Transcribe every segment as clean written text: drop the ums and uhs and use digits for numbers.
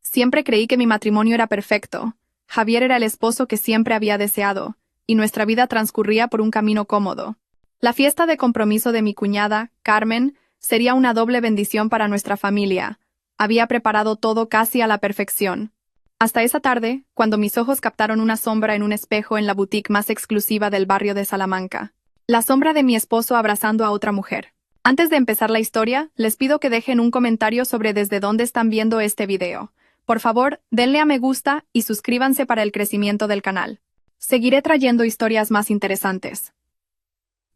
Siempre creí que mi matrimonio era perfecto. Javier era el esposo que siempre había deseado, y nuestra vida transcurría por un camino cómodo. La fiesta de compromiso de mi cuñada, Carmen, sería una doble bendición para nuestra familia. Había preparado todo casi a la perfección. Hasta esa tarde, cuando mis ojos captaron una sombra en un espejo en la boutique más exclusiva del barrio de Salamanca. La sombra de mi esposo abrazando a otra mujer. Antes de empezar la historia, les pido que dejen un comentario sobre desde dónde están viendo este video. Por favor, denle a me gusta y suscríbanse para el crecimiento del canal. Seguiré trayendo historias más interesantes.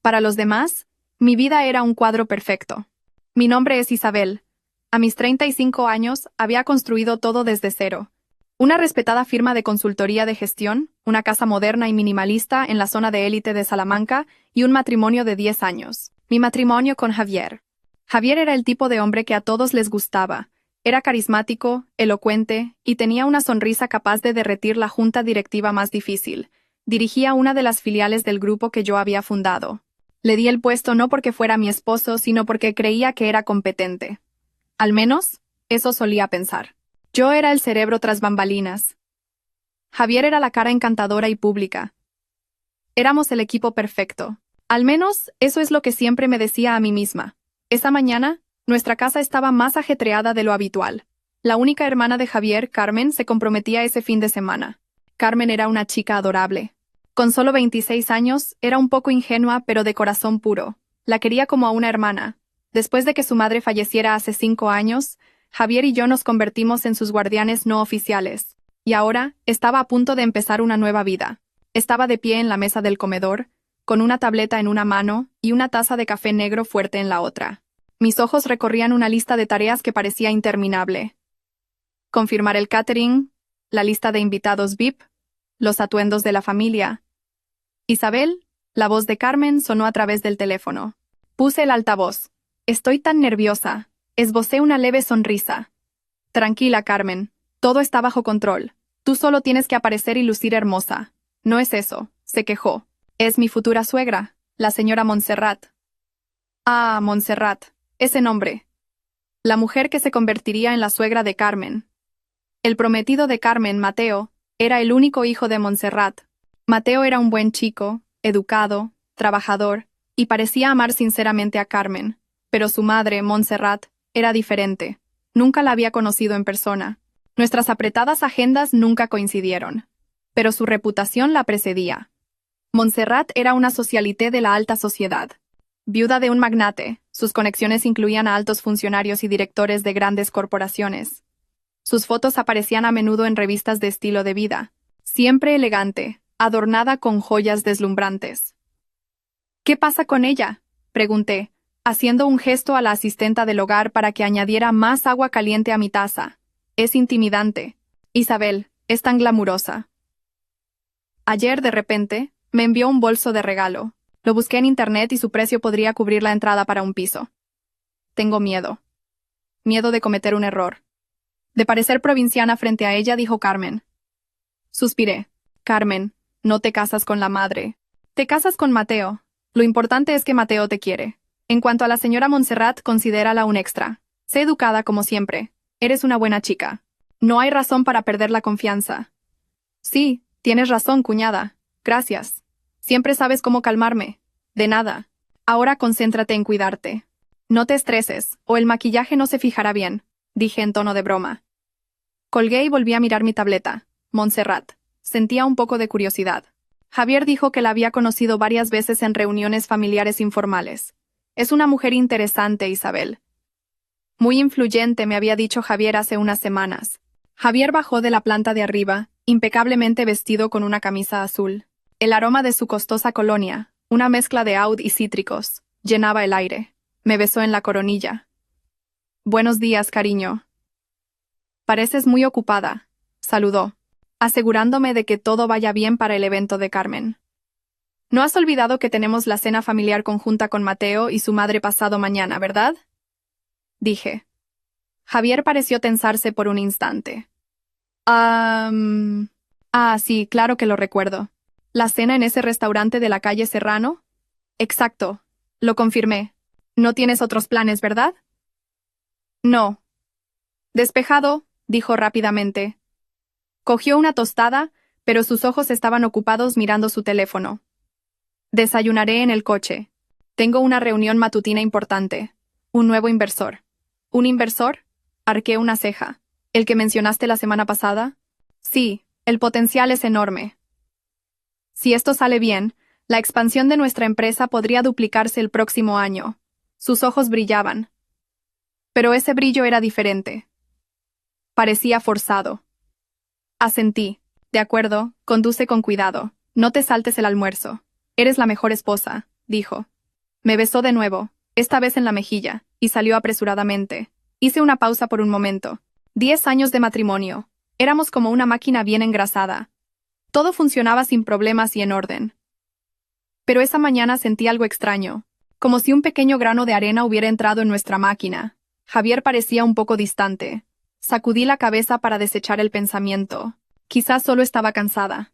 Para los demás, mi vida era un cuadro perfecto. Mi nombre es Isabel. A mis 35 años, había construido todo desde cero. Una respetada firma de consultoría de gestión, una casa moderna y minimalista en la zona de élite de Salamanca y un matrimonio de 10 años. Mi matrimonio con Javier. Javier era el tipo de hombre que a todos les gustaba. Era carismático, elocuente y tenía una sonrisa capaz de derretir la junta directiva más difícil. Dirigía una de las filiales del grupo que yo había fundado. Le di el puesto no porque fuera mi esposo, sino porque creía que era competente. Al menos, eso solía pensar. Yo era el cerebro tras bambalinas. Javier era la cara encantadora y pública. Éramos el equipo perfecto. Al menos, eso es lo que siempre me decía a mí misma. Esa mañana, nuestra casa estaba más ajetreada de lo habitual. La única hermana de Javier, Carmen, se comprometía ese fin de semana. Carmen era una chica adorable. Con solo 26 años, era un poco ingenua pero de corazón puro. La quería como a una hermana. Después de que su madre falleciera hace 5 años, Javier y yo nos convertimos en sus guardianes no oficiales. Y ahora, estaba a punto de empezar una nueva vida. Estaba de pie en la mesa del comedor, con una tableta en una mano y una taza de café negro fuerte en la otra. Mis ojos recorrían una lista de tareas que parecía interminable. Confirmar el catering, la lista de invitados VIP, los atuendos de la familia. Isabel, la voz de Carmen sonó a través del teléfono. Puse el altavoz. Estoy tan nerviosa. Esbocé una leve sonrisa. Tranquila, Carmen. Todo está bajo control. Tú solo tienes que aparecer y lucir hermosa. No es eso, se quejó. Es mi futura suegra, la señora Montserrat. Ah, Montserrat. Ese nombre. La mujer que se convertiría en la suegra de Carmen. El prometido de Carmen, Mateo, era el único hijo de Montserrat. Mateo era un buen chico, educado, trabajador, y parecía amar sinceramente a Carmen. Pero su madre, Montserrat, era diferente. Nunca la había conocido en persona. Nuestras apretadas agendas nunca coincidieron. Pero su reputación la precedía. Montserrat era una socialité de la alta sociedad. Viuda de un magnate, sus conexiones incluían a altos funcionarios y directores de grandes corporaciones. Sus fotos aparecían a menudo en revistas de estilo de vida. Siempre elegante, adornada con joyas deslumbrantes. ¿Qué pasa con ella?, pregunté, haciendo un gesto a la asistenta del hogar para que añadiera más agua caliente a mi taza. Es intimidante. Isabel, es tan glamurosa. Ayer, de repente, me envió un bolso de regalo. Lo busqué en internet y su precio podría cubrir la entrada para un piso. Tengo miedo. Miedo de cometer un error. De parecer provinciana frente a ella, dijo Carmen. Suspiré. Carmen, no te casas con la madre. Te casas con Mateo. Lo importante es que Mateo te quiere. En cuanto a la señora Montserrat, considérala un extra. Sé educada como siempre. Eres una buena chica. No hay razón para perder la confianza. Sí, tienes razón, cuñada. Gracias. Siempre sabes cómo calmarme. De nada. Ahora concéntrate en cuidarte. No te estreses, o el maquillaje no se fijará bien, dije en tono de broma. Colgué y volví a mirar mi tableta. Montserrat. Sentía un poco de curiosidad. Javier dijo que la había conocido varias veces en reuniones familiares informales. Es una mujer interesante, Isabel. Muy influyente, me había dicho Javier hace unas semanas. Javier bajó de la planta de arriba, impecablemente vestido con una camisa azul. El aroma de su costosa colonia, una mezcla de oud y cítricos, llenaba el aire. Me besó en la coronilla. Buenos días, cariño. Pareces muy ocupada, saludó, asegurándome de que todo vaya bien para el evento de Carmen. No has olvidado que tenemos la cena familiar conjunta con Mateo y su madre pasado mañana, ¿verdad? Dije. Javier pareció tensarse por un instante. Sí, claro que lo recuerdo. ¿La cena en ese restaurante de la calle Serrano? Exacto. Lo confirmé. No tienes otros planes, ¿verdad? No. Despejado, dijo rápidamente. Cogió una tostada, pero sus ojos estaban ocupados mirando su teléfono. Desayunaré en el coche. Tengo una reunión matutina importante. Un nuevo inversor. ¿Un inversor? Arqué una ceja. ¿El que mencionaste la semana pasada? Sí, el potencial es enorme. Si esto sale bien, la expansión de nuestra empresa podría duplicarse el próximo año. Sus ojos brillaban. Pero ese brillo era diferente. Parecía forzado. Asentí. De acuerdo, conduce con cuidado. No te saltes el almuerzo. Eres la mejor esposa, dijo. Me besó de nuevo, esta vez en la mejilla, y salió apresuradamente. Hice una pausa por un momento. 10 años de matrimonio. Éramos como una máquina bien engrasada. Todo funcionaba sin problemas y en orden. Pero esa mañana sentí algo extraño, como si un pequeño grano de arena hubiera entrado en nuestra máquina. Javier parecía un poco distante. Sacudí la cabeza para desechar el pensamiento. Quizás solo estaba cansada.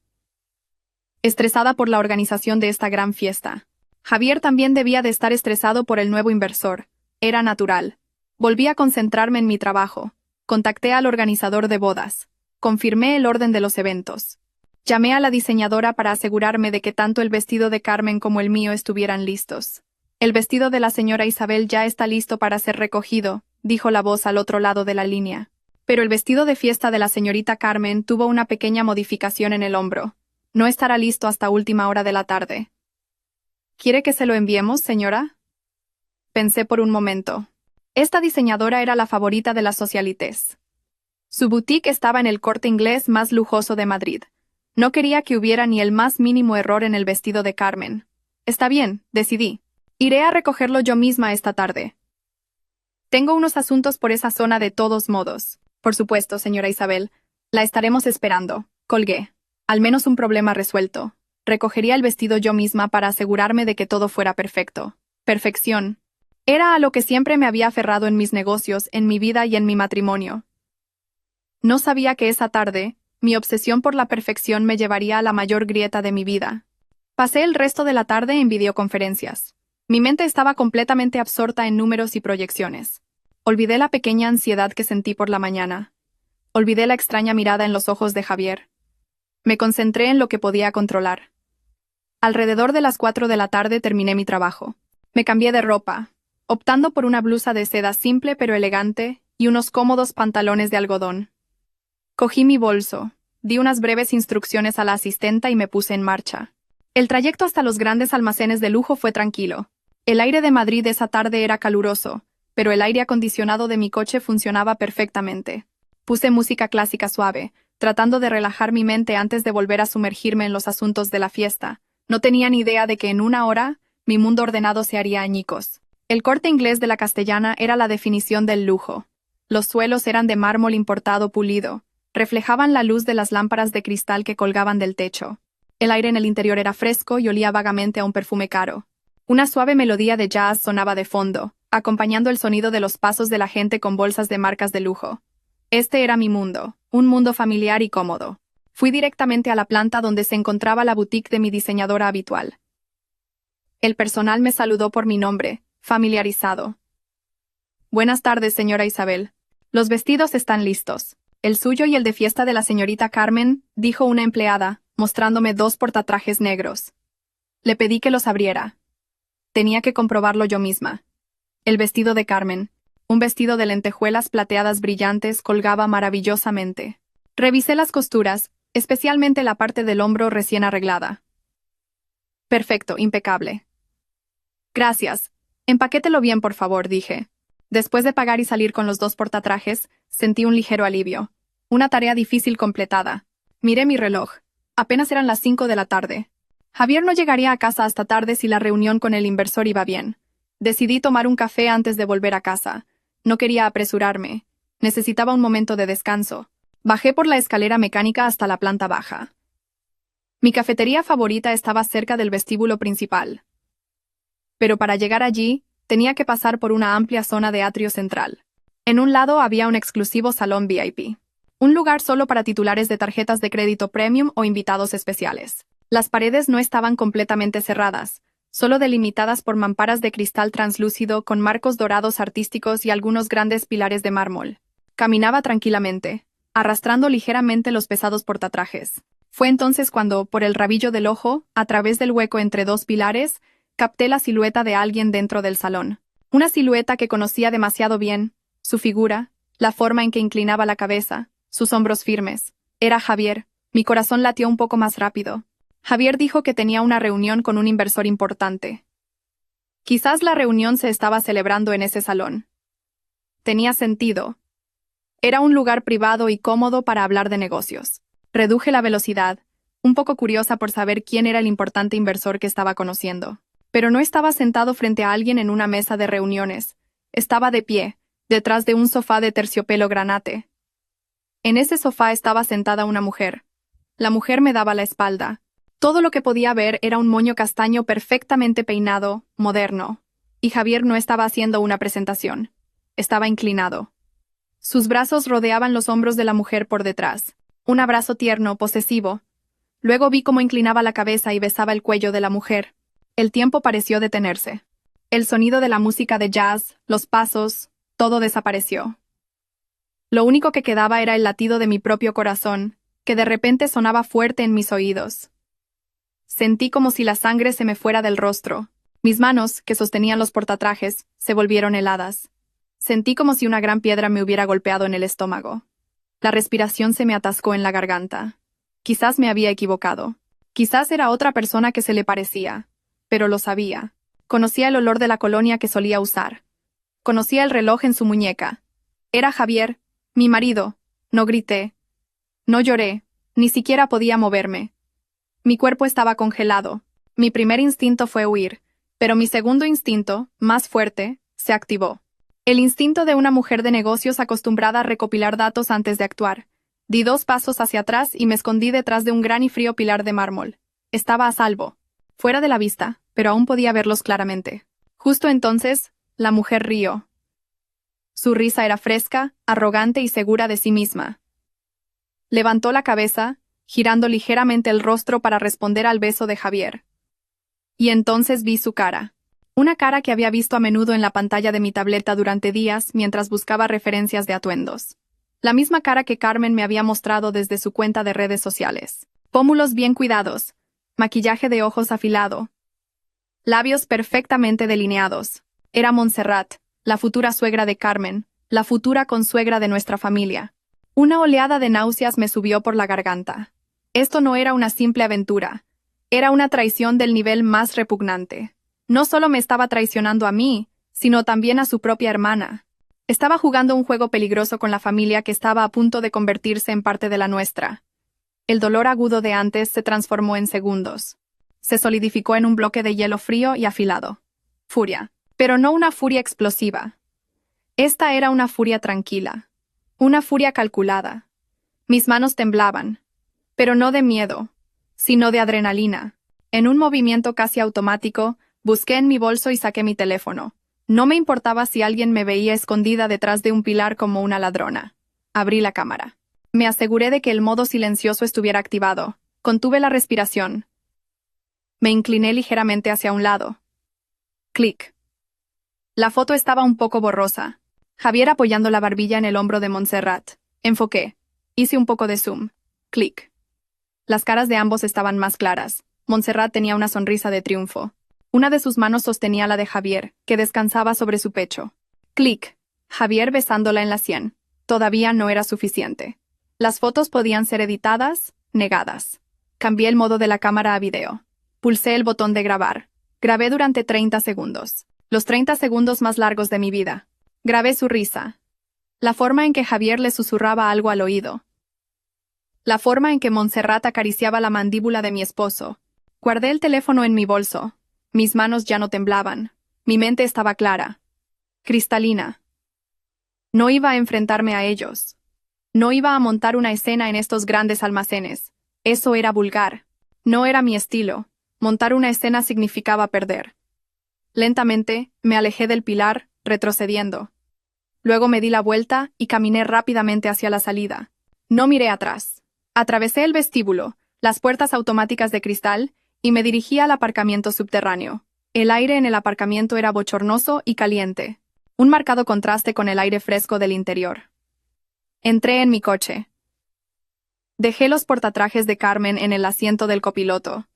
Estresada por la organización de esta gran fiesta. Javier también debía de estar estresado por el nuevo inversor. Era natural. Volví a concentrarme en mi trabajo. Contacté al organizador de bodas. Confirmé el orden de los eventos. Llamé a la diseñadora para asegurarme de que tanto el vestido de Carmen como el mío estuvieran listos. El vestido de la señora Isabel ya está listo para ser recogido, dijo la voz al otro lado de la línea. Pero el vestido de fiesta de la señorita Carmen tuvo una pequeña modificación en el hombro. No estará listo hasta última hora de la tarde. ¿Quiere que se lo enviemos, señora? Pensé por un momento. Esta diseñadora era la favorita de las socialites. Su boutique estaba en el Corte Inglés más lujoso de Madrid. No quería que hubiera ni el más mínimo error en el vestido de Carmen. Está bien, decidí. Iré a recogerlo yo misma esta tarde. Tengo unos asuntos por esa zona de todos modos. Por supuesto, señora Isabel. La estaremos esperando. Colgué. Al menos un problema resuelto. Recogería el vestido yo misma para asegurarme de que todo fuera perfecto. Perfección. Era a lo que siempre me había aferrado en mis negocios, en mi vida y en mi matrimonio. No sabía que esa tarde, mi obsesión por la perfección me llevaría a la mayor grieta de mi vida. Pasé el resto de la tarde en videoconferencias. Mi mente estaba completamente absorta en números y proyecciones. Olvidé la pequeña ansiedad que sentí por la mañana. Olvidé la extraña mirada en los ojos de Javier. Me concentré en lo que podía controlar. Alrededor de las 4 de la tarde terminé mi trabajo. Me cambié de ropa, optando por una blusa de seda simple pero elegante y unos cómodos pantalones de algodón. Cogí mi bolso, di unas breves instrucciones a la asistenta y me puse en marcha. El trayecto hasta los grandes almacenes de lujo fue tranquilo. El aire de Madrid esa tarde era caluroso, pero el aire acondicionado de mi coche funcionaba perfectamente. Puse música clásica suave, tratando de relajar mi mente antes de volver a sumergirme en los asuntos de la fiesta. No tenía ni idea de que en una hora, mi mundo ordenado se haría añicos. El Corte Inglés de la Castellana era la definición del lujo. Los suelos eran de mármol importado pulido. Reflejaban la luz de las lámparas de cristal que colgaban del techo. El aire en el interior era fresco y olía vagamente a un perfume caro. Una suave melodía de jazz sonaba de fondo, acompañando el sonido de los pasos de la gente con bolsas de marcas de lujo. Este era mi mundo, un mundo familiar y cómodo. Fui directamente a la planta donde se encontraba la boutique de mi diseñadora habitual. El personal me saludó por mi nombre, familiarizado. Buenas tardes, señora Isabel. Los vestidos están listos. El suyo y el de fiesta de la señorita Carmen, dijo una empleada, mostrándome 2 portatrajes negros. Le pedí que los abriera. Tenía que comprobarlo yo misma. El vestido de Carmen, un vestido de lentejuelas plateadas brillantes, colgaba maravillosamente. Revisé las costuras, especialmente la parte del hombro recién arreglada. Perfecto, impecable. Gracias. Empaquételo bien, por favor, dije. Después de pagar y salir con los 2 portatrajes, sentí un ligero alivio. Una tarea difícil completada. Miré mi reloj. Apenas eran las 5 de la tarde. Javier no llegaría a casa hasta tarde si la reunión con el inversor iba bien. Decidí tomar un café antes de volver a casa. No quería apresurarme. Necesitaba un momento de descanso. Bajé por la escalera mecánica hasta la planta baja. Mi cafetería favorita estaba cerca del vestíbulo principal. Pero para llegar allí, tenía que pasar por una amplia zona de atrio central. En un lado había un exclusivo salón VIP. Un lugar solo para titulares de tarjetas de crédito premium o invitados especiales. Las paredes no estaban completamente cerradas, solo delimitadas por mamparas de cristal translúcido con marcos dorados artísticos y algunos grandes pilares de mármol. Caminaba tranquilamente, arrastrando ligeramente los pesados portatrajes. Fue entonces cuando, por el rabillo del ojo, a través del hueco entre dos pilares, capté la silueta de alguien dentro del salón. Una silueta que conocía demasiado bien, su figura, la forma en que inclinaba la cabeza, sus hombros firmes. Era Javier. Mi corazón latió un poco más rápido. Javier dijo que tenía una reunión con un inversor importante. Quizás la reunión se estaba celebrando en ese salón. Tenía sentido. Era un lugar privado y cómodo para hablar de negocios. Reduje la velocidad, un poco curiosa por saber quién era el importante inversor que estaba conociendo. Pero no estaba sentado frente a alguien en una mesa de reuniones. Estaba de pie, detrás de un sofá de terciopelo granate. En ese sofá estaba sentada una mujer. La mujer me daba la espalda. Todo lo que podía ver era un moño castaño perfectamente peinado, moderno. Y Javier no estaba haciendo una presentación. Estaba inclinado. Sus brazos rodeaban los hombros de la mujer por detrás. Un abrazo tierno, posesivo. Luego vi cómo inclinaba la cabeza y besaba el cuello de la mujer. El tiempo pareció detenerse. El sonido de la música de jazz, los pasos, todo desapareció. Lo único que quedaba era el latido de mi propio corazón, que de repente sonaba fuerte en mis oídos. Sentí como si la sangre se me fuera del rostro. Mis manos, que sostenían los portatrajes, se volvieron heladas. Sentí como si una gran piedra me hubiera golpeado en el estómago. La respiración se me atascó en la garganta. Quizás me había equivocado. Quizás era otra persona que se le parecía. Pero lo sabía. Conocía el olor de la colonia que solía usar. Conocía el reloj en su muñeca. Era Javier, mi marido. No grité. No lloré. Ni siquiera podía moverme. Mi cuerpo estaba congelado. Mi primer instinto fue huir. Pero mi segundo instinto, más fuerte, se activó. El instinto de una mujer de negocios acostumbrada a recopilar datos antes de actuar. Di 2 pasos hacia atrás y me escondí detrás de un gran y frío pilar de mármol. Estaba a salvo. Fuera de la vista, pero aún podía verlos claramente. Justo entonces, la mujer rió. Su risa era fresca, arrogante y segura de sí misma. Levantó la cabeza, girando ligeramente el rostro para responder al beso de Javier. Y entonces vi su cara. Una cara que había visto a menudo en la pantalla de mi tableta durante días mientras buscaba referencias de atuendos. La misma cara que Carmen me había mostrado desde su cuenta de redes sociales. Pómulos bien cuidados, maquillaje de ojos afilado, labios perfectamente delineados. Era Montserrat, la futura suegra de Carmen, la futura consuegra de nuestra familia. Una oleada de náuseas me subió por la garganta. Esto no era una simple aventura. Era una traición del nivel más repugnante. No solo me estaba traicionando a mí, sino también a su propia hermana. Estaba jugando un juego peligroso con la familia que estaba a punto de convertirse en parte de la nuestra. El dolor agudo de antes se transformó en segundos. Se solidificó en un bloque de hielo frío y afilado. Furia. Pero no una furia explosiva. Esta era una furia tranquila. Una furia calculada. Mis manos temblaban. Pero no de miedo, sino de adrenalina. En un movimiento casi automático, busqué en mi bolso y saqué mi teléfono. No me importaba si alguien me veía escondida detrás de un pilar como una ladrona. Abrí la cámara. Me aseguré de que el modo silencioso estuviera activado. Contuve la respiración. Me incliné ligeramente hacia un lado. Clic. La foto estaba un poco borrosa. Javier apoyando la barbilla en el hombro de Montserrat. Enfoqué. Hice un poco de zoom. Clic. Las caras de ambos estaban más claras. Montserrat tenía una sonrisa de triunfo. Una de sus manos sostenía la de Javier, que descansaba sobre su pecho. Clic. Javier besándola en la sien. Todavía no era suficiente. Las fotos podían ser editadas, negadas. Cambié el modo de la cámara a video. Pulsé el botón de grabar. Grabé durante 30 segundos. Los 30 segundos más largos de mi vida. Grabé su risa. La forma en que Javier le susurraba algo al oído. La forma en que Montserrat acariciaba la mandíbula de mi esposo. Guardé el teléfono en mi bolso. Mis manos ya no temblaban. Mi mente estaba clara. Cristalina. No iba a enfrentarme a ellos. No iba a montar una escena en estos grandes almacenes. Eso era vulgar. No era mi estilo. Montar una escena significaba perder. Lentamente, me alejé del pilar, retrocediendo. Luego me di la vuelta y caminé rápidamente hacia la salida. No miré atrás. Atravesé el vestíbulo, las puertas automáticas de cristal, y me dirigí al aparcamiento subterráneo. El aire en el aparcamiento era bochornoso y caliente. Un marcado contraste con el aire fresco del interior. Entré en mi coche. Dejé los portatrajes de Carmen en el asiento del copiloto.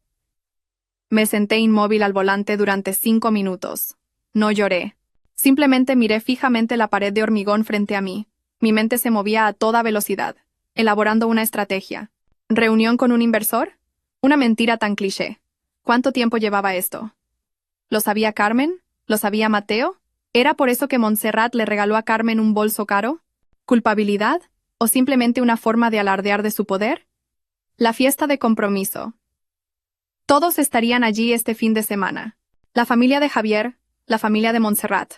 Me senté inmóvil al volante durante 5 minutos. No lloré. Simplemente miré fijamente la pared de hormigón frente a mí. Mi mente se movía a toda velocidad, elaborando una estrategia. ¿Reunión con un inversor? Una mentira tan cliché. ¿Cuánto tiempo llevaba esto? ¿Lo sabía Carmen? ¿Lo sabía Mateo? ¿Era por eso que Montserrat le regaló a Carmen un bolso caro? ¿Culpabilidad? ¿O simplemente una forma de alardear de su poder? La fiesta de compromiso. Todos estarían allí este fin de semana. La familia de Javier, la familia de Montserrat.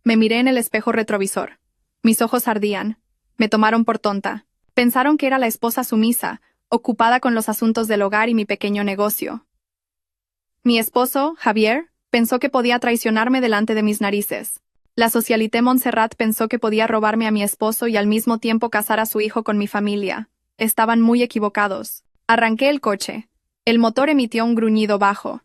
Me miré en el espejo retrovisor. Mis ojos ardían. Me tomaron por tonta. Pensaron que era la esposa sumisa, ocupada con los asuntos del hogar y mi pequeño negocio. Mi esposo, Javier, pensó que podía traicionarme delante de mis narices. La socialité Montserrat pensó que podía robarme a mi esposo y al mismo tiempo casar a su hijo con mi familia. Estaban muy equivocados. Arranqué el coche. El motor emitió un gruñido bajo.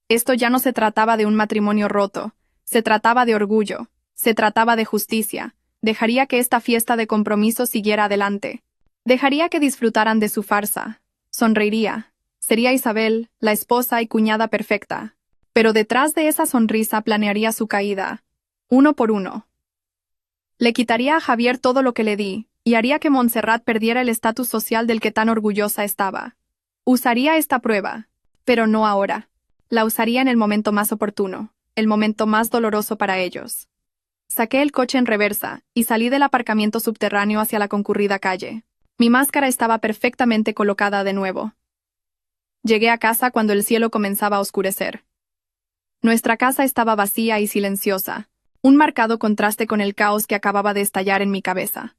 Esto ya no se trataba de un matrimonio roto. Se trataba de orgullo. Se trataba de justicia. Dejaría que esta fiesta de compromiso siguiera adelante. Dejaría que disfrutaran de su farsa. Sonreiría. Sería Isabel, la esposa y cuñada perfecta. Pero detrás de esa sonrisa planearía su caída, uno por uno. Le quitaría a Javier todo lo que le di, y haría que Montserrat perdiera el estatus social del que tan orgullosa estaba. Usaría esta prueba, pero no ahora. La usaría en el momento más oportuno, el momento más doloroso para ellos. Saqué el coche en reversa, y salí del aparcamiento subterráneo hacia la concurrida calle. Mi máscara estaba perfectamente colocada de nuevo. Llegué a casa cuando el cielo comenzaba a oscurecer. Nuestra casa estaba vacía y silenciosa, un marcado contraste con el caos que acababa de estallar en mi cabeza.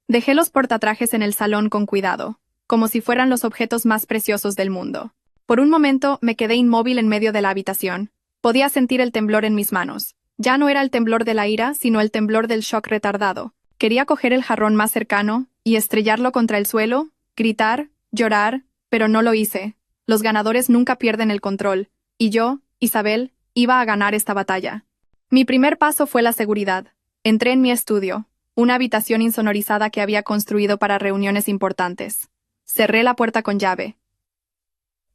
Dejé los portatrajes en el salón con cuidado, como si fueran los objetos más preciosos del mundo. Por un momento me quedé inmóvil en medio de la habitación. Podía sentir el temblor en mis manos. Ya no era el temblor de la ira, sino el temblor del shock retardado. Quería coger el jarrón más cercano y estrellarlo contra el suelo, gritar, llorar, pero no lo hice. Los ganadores nunca pierden el control, y yo, Isabel, iba a ganar esta batalla. Mi primer paso fue la seguridad. Entré en mi estudio, una habitación insonorizada que había construido para reuniones importantes. Cerré la puerta con llave.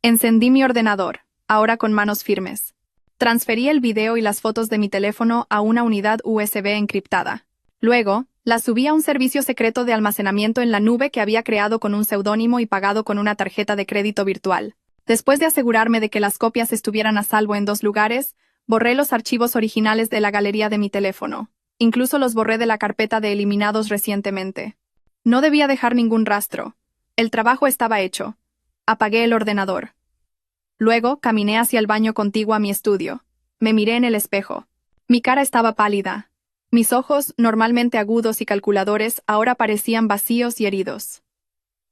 Encendí mi ordenador, ahora con manos firmes. Transferí el video y las fotos de mi teléfono a una unidad USB encriptada. Luego, las subí a un servicio secreto de almacenamiento en la nube que había creado con un seudónimo y pagado con una tarjeta de crédito virtual. Después de asegurarme de que las copias estuvieran a salvo en 2 lugares, borré los archivos originales de la galería de mi teléfono. Incluso los borré de la carpeta de eliminados recientemente. No debía dejar ningún rastro. El trabajo estaba hecho. Apagué el ordenador. Luego, caminé hacia el baño contiguo a mi estudio. Me miré en el espejo. Mi cara estaba pálida. Mis ojos, normalmente agudos y calculadores, ahora parecían vacíos y heridos.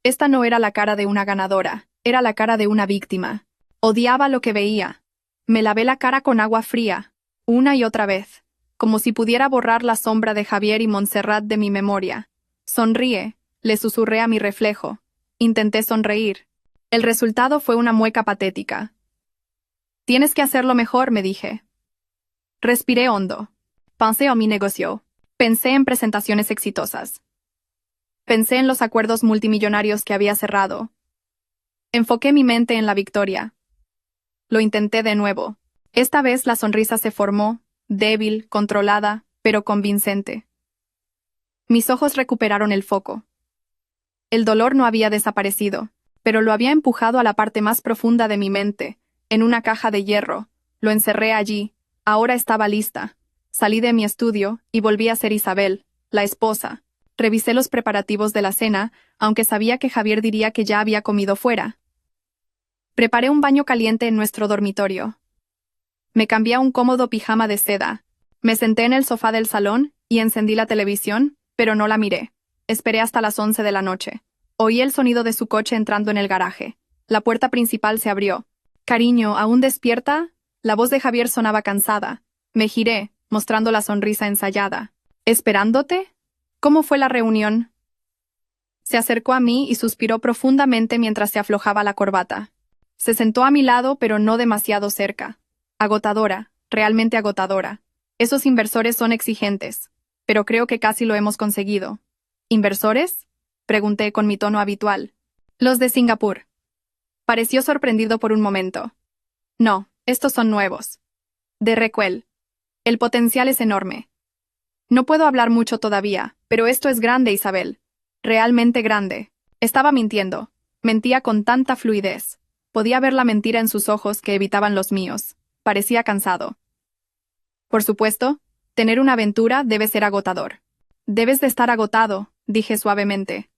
Esta no era la cara de una ganadora, era la cara de una víctima. Odiaba lo que veía. Me lavé la cara con agua fría, una y otra vez, como si pudiera borrar la sombra de Javier y Montserrat de mi memoria. Sonríe, le susurré a mi reflejo. Intenté sonreír. El resultado fue una mueca patética. Tienes que hacerlo mejor, me dije. Respiré hondo. Pensé en mi negocio. Pensé en presentaciones exitosas. Pensé en los acuerdos multimillonarios que había cerrado. Enfoqué mi mente en la victoria. Lo intenté de nuevo. Esta vez la sonrisa se formó, débil, controlada, pero convincente. Mis ojos recuperaron el foco. El dolor no había desaparecido, pero lo había empujado a la parte más profunda de mi mente, en una caja de hierro. Lo encerré allí. Ahora estaba lista. Salí de mi estudio y volví a ser Isabel, la esposa. Revisé los preparativos de la cena, aunque sabía que Javier diría que ya había comido fuera. Preparé un baño caliente en nuestro dormitorio. Me cambié a un cómodo pijama de seda. Me senté en el sofá del salón y encendí la televisión, pero no la miré. Esperé hasta las 11 de la noche. Oí el sonido de su coche entrando en el garaje. La puerta principal se abrió. «Cariño, ¿aún despierta?» La voz de Javier sonaba cansada. Me giré, mostrando la sonrisa ensayada. «¿Esperándote? ¿Cómo fue la reunión?» Se acercó a mí y suspiró profundamente mientras se aflojaba la corbata. Se sentó a mi lado, pero no demasiado cerca. Agotadora, realmente agotadora. Esos inversores son exigentes. pero creo que casi lo hemos conseguido. ¿Inversores? Pregunté con mi tono habitual. Los de Singapur. Pareció sorprendido por un momento. No, estos son nuevos. De Requel. El potencial es enorme. No puedo hablar mucho todavía, pero esto es grande, Isabel. Realmente grande. Estaba mintiendo. Mentía con tanta fluidez. Podía ver la mentira en sus ojos que evitaban los míos. Parecía cansado. Por supuesto, tener una aventura debe ser agotador. Debes de estar agotado, dije suavemente.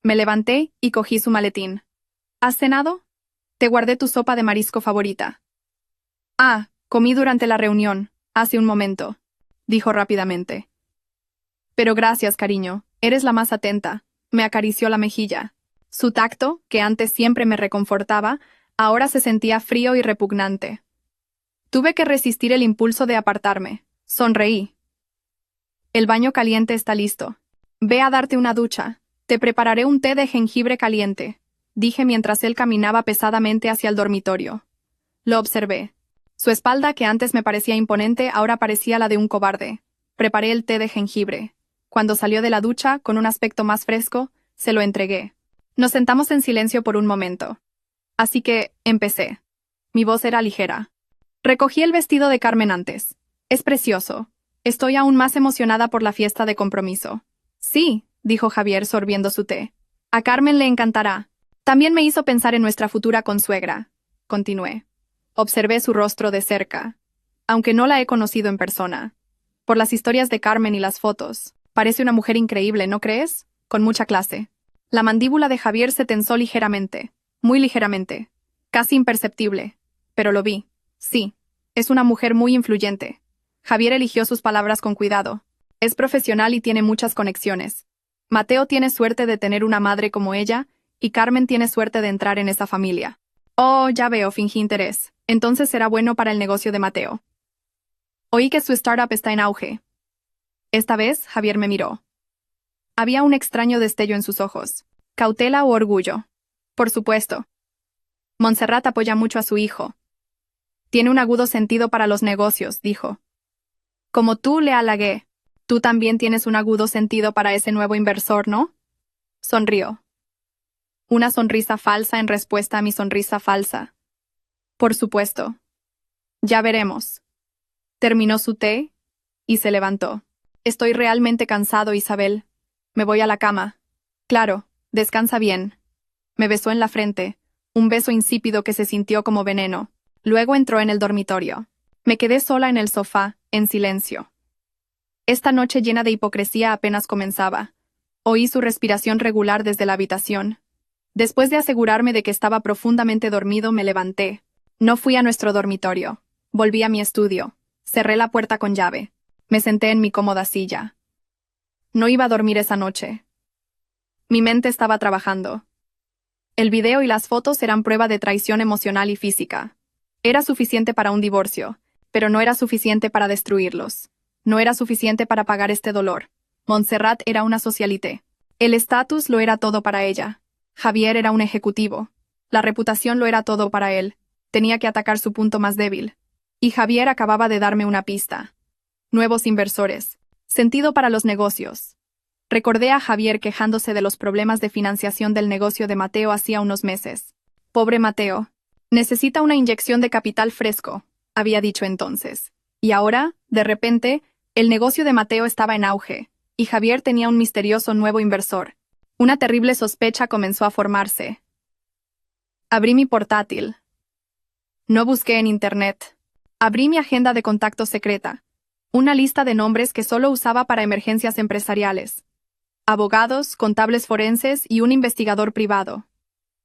Me levanté y cogí su maletín. ¿Has cenado? Te guardé tu sopa de marisco favorita. Ah, comí durante la reunión, hace un momento, dijo rápidamente. Pero gracias, cariño, eres la más atenta. Me acarició la mejilla. Su tacto, que antes siempre me reconfortaba, ahora se sentía frío y repugnante. Tuve que resistir el impulso de apartarme. Sonreí. El baño caliente está listo. Ve a darte una ducha. Te prepararé un té de jengibre caliente, dije mientras él caminaba pesadamente hacia el dormitorio. Lo observé. Su espalda, que antes me parecía imponente, ahora parecía la de un cobarde. Preparé el té de jengibre. Cuando salió de la ducha, con un aspecto más fresco, se lo entregué. Nos sentamos en silencio por un momento. Así que, empecé. Mi voz era ligera. Recogí el vestido de Carmen antes. Es precioso. Estoy aún más emocionada por la fiesta de compromiso. Sí, dijo Javier sorbiendo su té. A Carmen le encantará. También me hizo pensar en nuestra futura consuegra. Continué. Observé su rostro de cerca, aunque no la he conocido en persona. Por las historias de Carmen y las fotos, parece una mujer increíble, ¿no crees? Con mucha clase. La mandíbula de Javier se tensó ligeramente, muy ligeramente, casi imperceptible, pero lo vi. Sí, es una mujer muy influyente. Javier eligió sus palabras con cuidado. Es profesional y tiene muchas conexiones. Mateo tiene suerte de tener una madre como ella, y Carmen tiene suerte de entrar en esa familia. Oh, ya veo, fingí interés. Entonces será bueno para el negocio de Mateo. Oí que su startup está en auge. Esta vez, Javier me miró. Había un extraño destello en sus ojos. ¿Cautela o orgullo? Por supuesto. Montserrat apoya mucho a su hijo. Tiene un agudo sentido para los negocios, dijo. Como tú, le halagué. Tú también tienes un agudo sentido para ese nuevo inversor, ¿no? Sonrió. Una sonrisa falsa en respuesta a mi sonrisa falsa. Por supuesto. Ya veremos. Terminó su té y se levantó. Estoy realmente cansado, Isabel. Me voy a la cama. Claro, descansa bien. Me besó en la frente, un beso insípido que se sintió como veneno. Luego entró en el dormitorio. Me quedé sola en el sofá, en silencio. Esta noche llena de hipocresía apenas comenzaba. Oí su respiración regular desde la habitación. Después de asegurarme de que estaba profundamente dormido, me levanté. No fui a nuestro dormitorio. Volví a mi estudio. Cerré la puerta con llave. Me senté en mi cómoda silla. No iba a dormir esa noche. Mi mente estaba trabajando. El video y las fotos eran prueba de traición emocional y física. Era suficiente para un divorcio, pero no era suficiente para destruirlos. No era suficiente para pagar este dolor. Montserrat era una socialité. El estatus lo era todo para ella. Javier era un ejecutivo. La reputación lo era todo para él. Tenía que atacar su punto más débil. Y Javier acababa de darme una pista. Nuevos inversores. Sentido para los negocios. Recordé a Javier quejándose de los problemas de financiación del negocio de Mateo hacía unos meses. Pobre Mateo. Necesita una inyección de capital fresco, había dicho entonces. Y ahora, de repente, el negocio de Mateo estaba en auge, y Javier tenía un misterioso nuevo inversor. Una terrible sospecha comenzó a formarse. Abrí mi portátil. No busqué en internet. Abrí mi agenda de contactos secreta. Una lista de nombres que solo usaba para emergencias empresariales. Abogados, contables forenses y un investigador privado.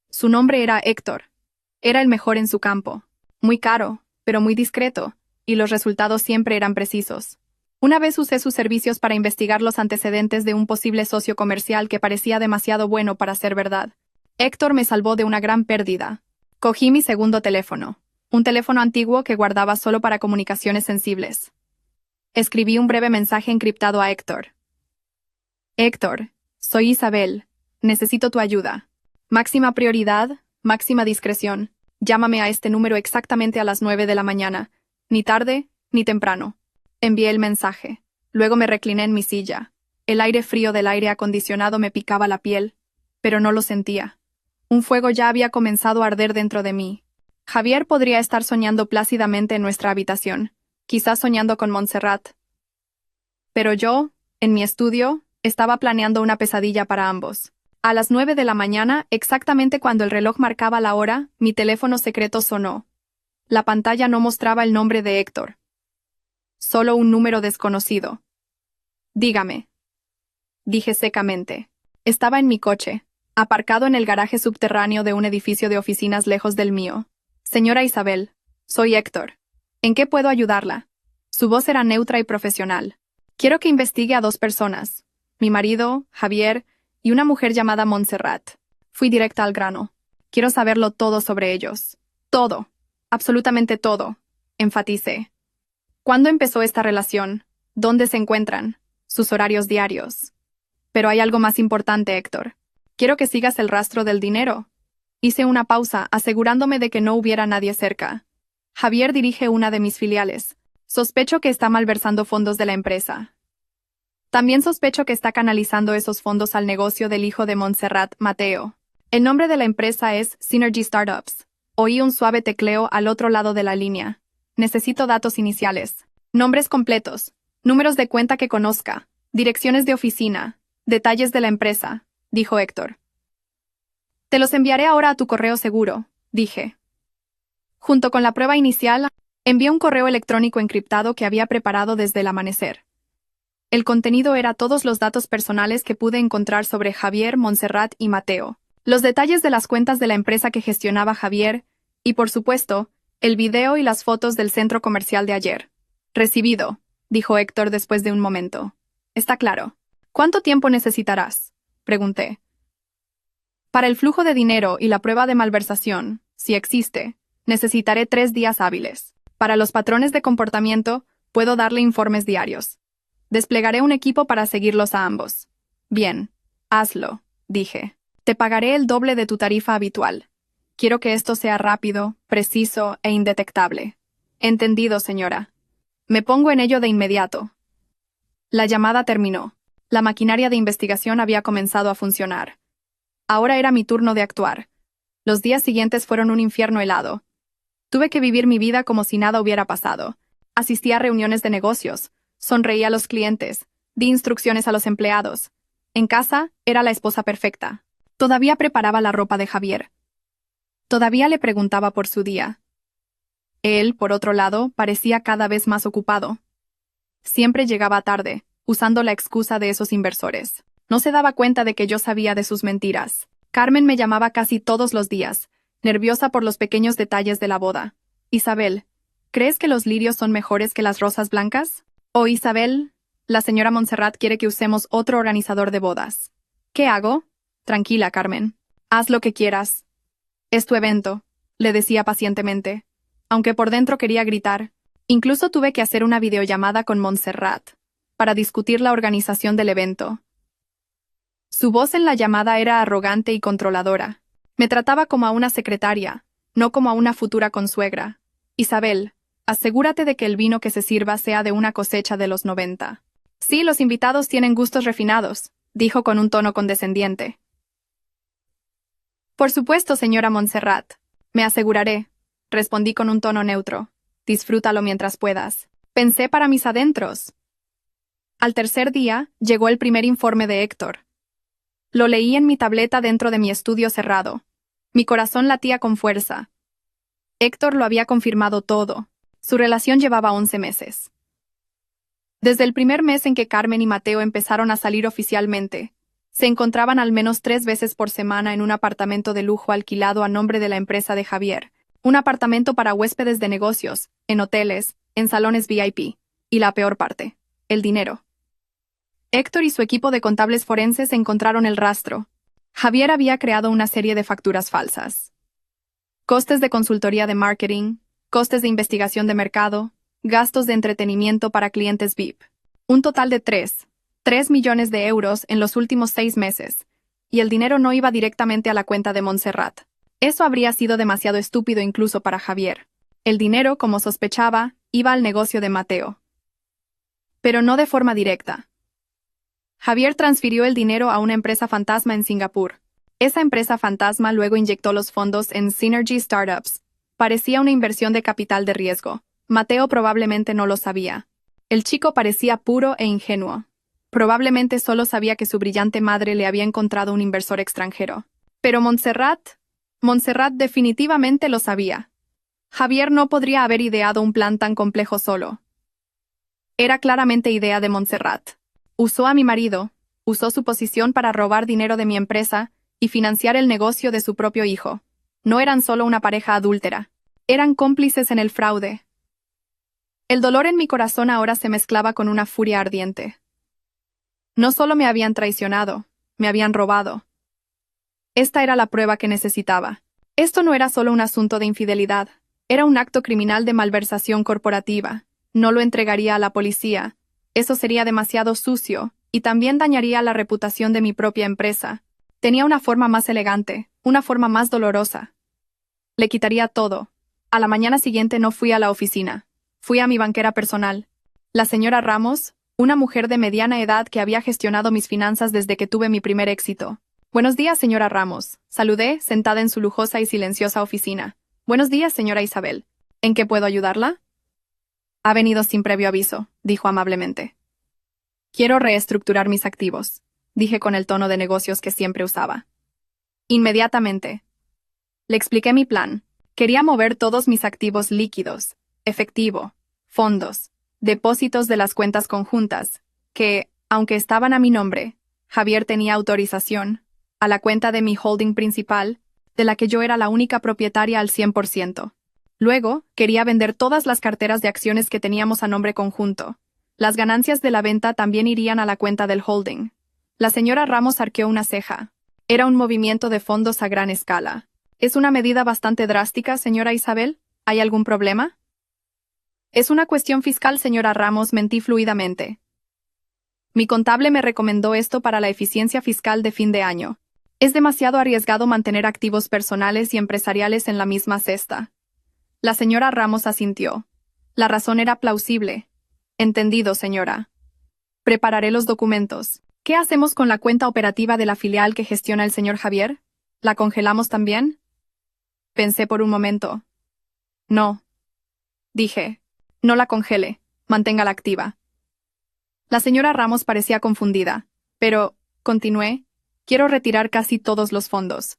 Su nombre era Héctor. Era el mejor en su campo. Muy caro, pero muy discreto, y los resultados siempre eran precisos. Una vez usé sus servicios para investigar los antecedentes de un posible socio comercial que parecía demasiado bueno para ser verdad. Héctor me salvó de una gran pérdida. Cogí mi segundo teléfono. Un teléfono antiguo que guardaba solo para comunicaciones sensibles. Escribí un breve mensaje encriptado a Héctor. Héctor, soy Isabel. Necesito tu ayuda. Máxima prioridad, máxima discreción. Llámame a este número exactamente a las 9 de la mañana. Ni tarde, ni temprano. Envié el mensaje. Luego me recliné en mi silla. El aire frío del aire acondicionado me picaba la piel, pero no lo sentía. Un fuego ya había comenzado a arder dentro de mí. Javier podría estar soñando plácidamente en nuestra habitación, quizás soñando con Montserrat. Pero yo, en mi estudio, estaba planeando una pesadilla para ambos. A las 9 de la mañana, exactamente cuando el reloj marcaba la hora, mi teléfono secreto sonó. La pantalla no mostraba el nombre de Héctor. Solo un número desconocido. Dígame, dije secamente. Estaba en mi coche, aparcado en el garaje subterráneo de un edificio de oficinas lejos del mío. Señora Isabel, soy Héctor. ¿En qué puedo ayudarla? Su voz era neutra y profesional. Quiero que investigue a 2 personas. Mi marido, Javier, y una mujer llamada Montserrat. Fui directa al grano. Quiero saberlo todo sobre ellos. Todo. Absolutamente todo. Enfaticé. ¿Cuándo empezó esta relación? ¿Dónde se encuentran? Sus horarios diarios. Pero hay algo más importante, Héctor. Quiero que sigas el rastro del dinero. Hice una pausa, asegurándome de que no hubiera nadie cerca. Javier dirige una de mis filiales. Sospecho que está malversando fondos de la empresa. También sospecho que está canalizando esos fondos al negocio del hijo de Montserrat, Mateo. El nombre de la empresa es Synergy Startups. Oí un suave tecleo al otro lado de la línea. Necesito datos iniciales. Nombres completos. Números de cuenta que conozca. Direcciones de oficina. Detalles de la empresa, dijo Héctor. Te los enviaré ahora a tu correo seguro, dije. Junto con la prueba inicial, envié un correo electrónico encriptado que había preparado desde el amanecer. El contenido era todos los datos personales que pude encontrar sobre Javier, Montserrat y Mateo, los detalles de las cuentas de la empresa que gestionaba Javier, y por supuesto, el video y las fotos del centro comercial de ayer. Recibido, dijo Héctor después de un momento. Está claro. ¿Cuánto tiempo necesitarás? Pregunté. Para el flujo de dinero y la prueba de malversación, si existe, necesitaré 3 días hábiles. Para los patrones de comportamiento, puedo darle informes diarios. Desplegaré un equipo para seguirlos a ambos. Bien, hazlo, dije. Te pagaré el doble de tu tarifa habitual. Quiero que esto sea rápido, preciso e indetectable. Entendido, señora. Me pongo en ello de inmediato. La llamada terminó. La maquinaria de investigación había comenzado a funcionar. Ahora era mi turno de actuar. Los días siguientes fueron un infierno helado. Tuve que vivir mi vida como si nada hubiera pasado. Asistí a reuniones de negocios, sonreí a los clientes, di instrucciones a los empleados. En casa, era la esposa perfecta. Todavía preparaba la ropa de Javier. Todavía le preguntaba por su día. Él, por otro lado, parecía cada vez más ocupado. Siempre llegaba tarde, usando la excusa de esos inversores. No se daba cuenta de que yo sabía de sus mentiras. Carmen me llamaba casi todos los días, nerviosa por los pequeños detalles de la boda. Isabel, ¿crees que los lirios son mejores que las rosas blancas? Oh, Isabel, la señora Montserrat quiere que usemos otro organizador de bodas. ¿Qué hago? Tranquila, Carmen. Haz lo que quieras. Es tu evento, le decía pacientemente, aunque por dentro quería gritar. Incluso tuve que hacer una videollamada con Montserrat, para discutir la organización del evento. Su voz en la llamada era arrogante y controladora. Me trataba como a una secretaria, no como a una futura consuegra. Isabel, asegúrate de que el vino que se sirva sea de una cosecha de los 90. Sí, los invitados tienen gustos refinados, dijo con un tono condescendiente. Por supuesto, señora Montserrat. Me aseguraré, respondí con un tono neutro. Disfrútalo mientras puedas. Pensé para mis adentros. Al tercer día, llegó el primer informe de Héctor. Lo leí en mi tableta dentro de mi estudio cerrado. Mi corazón latía con fuerza. Héctor lo había confirmado todo. Su relación llevaba 11 meses. Desde el primer mes en que Carmen y Mateo empezaron a salir oficialmente, se encontraban al menos 3 veces por semana en un apartamento de lujo alquilado a nombre de la empresa de Javier, un apartamento para huéspedes de negocios, en hoteles, en salones VIP, y la peor parte, el dinero. Héctor y su equipo de contables forenses encontraron el rastro. Javier había creado una serie de facturas falsas. Costes de consultoría de marketing, costes de investigación de mercado, gastos de entretenimiento para clientes VIP. Un total de 3 millones de euros en los últimos 6 meses, y el dinero no iba directamente a la cuenta de Montserrat. Eso habría sido demasiado estúpido incluso para Javier. El dinero, como sospechaba, iba al negocio de Mateo. pero no de forma directa. Javier transfirió el dinero a una empresa fantasma en Singapur. Esa empresa fantasma luego inyectó los fondos en Synergy Startups. Parecía una inversión de capital de riesgo. Mateo probablemente no lo sabía. El chico parecía puro e ingenuo. Probablemente solo sabía que su brillante madre le había encontrado un inversor extranjero. Pero Montserrat definitivamente lo sabía. Javier no podría haber ideado un plan tan complejo solo. Era claramente idea de Montserrat. Usó a mi marido, usó su posición para robar dinero de mi empresa y financiar el negocio de su propio hijo. No eran solo una pareja adúltera, eran cómplices en el fraude. El dolor en mi corazón ahora se mezclaba con una furia ardiente. No solo me habían traicionado, me habían robado. Esta era la prueba que necesitaba. Esto no era solo un asunto de infidelidad, era un acto criminal de malversación corporativa. No lo entregaría a la policía. Eso sería demasiado sucio, y también dañaría la reputación de mi propia empresa. Tenía una forma más elegante, una forma más dolorosa. Le quitaría todo. A la mañana siguiente no fui a la oficina. Fui a mi banquera personal. La señora Ramos, una mujer de mediana edad que había gestionado mis finanzas desde que tuve mi primer éxito. Buenos días, señora Ramos. Saludé, sentada en su lujosa y silenciosa oficina. Buenos días, señora Isabel. ¿En qué puedo ayudarla? Ha venido sin previo aviso, dijo amablemente. Quiero reestructurar mis activos, dije con el tono de negocios que siempre usaba. Inmediatamente. Le expliqué mi plan. Quería mover todos mis activos líquidos, efectivo, fondos, depósitos de las cuentas conjuntas, que, aunque estaban a mi nombre, Javier tenía autorización, a la cuenta de mi holding principal, de la que yo era la única propietaria al 100%. Luego, quería vender todas las carteras de acciones que teníamos a nombre conjunto. Las ganancias de la venta también irían a la cuenta del holding. La señora Ramos arqueó una ceja. Era un movimiento de fondos a gran escala. ¿Es una medida bastante drástica, señora Isabel? ¿Hay algún problema? Es una cuestión fiscal, señora Ramos, mentí fluidamente. Mi contable me recomendó esto para la eficiencia fiscal de fin de año. Es demasiado arriesgado mantener activos personales y empresariales en la misma cesta. La señora Ramos asintió. La razón era plausible. Entendido, señora. Prepararé los documentos. ¿Qué hacemos con la cuenta operativa de la filial que gestiona el señor Javier? ¿La congelamos también? Pensé por un momento. No. Dije. No la congele. Manténgala activa. La señora Ramos parecía confundida. Pero, continué, quiero retirar casi todos los fondos.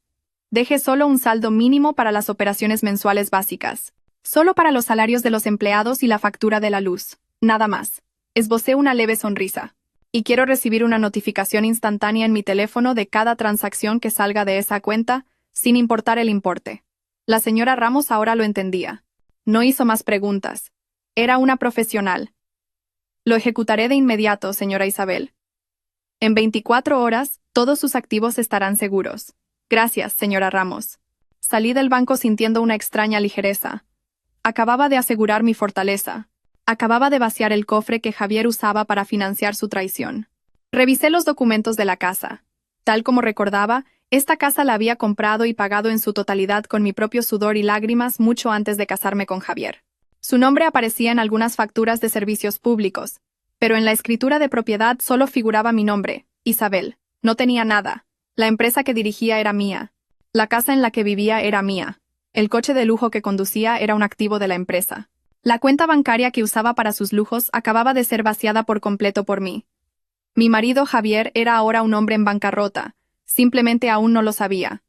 Deje solo un saldo mínimo para las operaciones mensuales básicas. Solo para los salarios de los empleados y la factura de la luz. Nada más. Esbocé una leve sonrisa. Y quiero recibir una notificación instantánea en mi teléfono de cada transacción que salga de esa cuenta, sin importar el importe. La señora Ramos ahora lo entendía. No hizo más preguntas. Era una profesional. Lo ejecutaré de inmediato, señora Isabel. En 24 horas, todos sus activos estarán seguros. Gracias, señora Ramos. Salí del banco sintiendo una extraña ligereza. Acababa de asegurar mi fortaleza. Acababa de vaciar el cofre que Javier usaba para financiar su traición. Revisé los documentos de la casa. Tal como recordaba, esta casa la había comprado y pagado en su totalidad con mi propio sudor y lágrimas mucho antes de casarme con Javier. Su nombre aparecía en algunas facturas de servicios públicos, pero en la escritura de propiedad solo figuraba mi nombre, Isabel. No tenía nada. La empresa que dirigía era mía. La casa en la que vivía era mía. El coche de lujo que conducía era un activo de la empresa. La cuenta bancaria que usaba para sus lujos acababa de ser vaciada por completo por mí. Mi marido Javier era ahora un hombre en bancarrota, simplemente aún no lo sabía.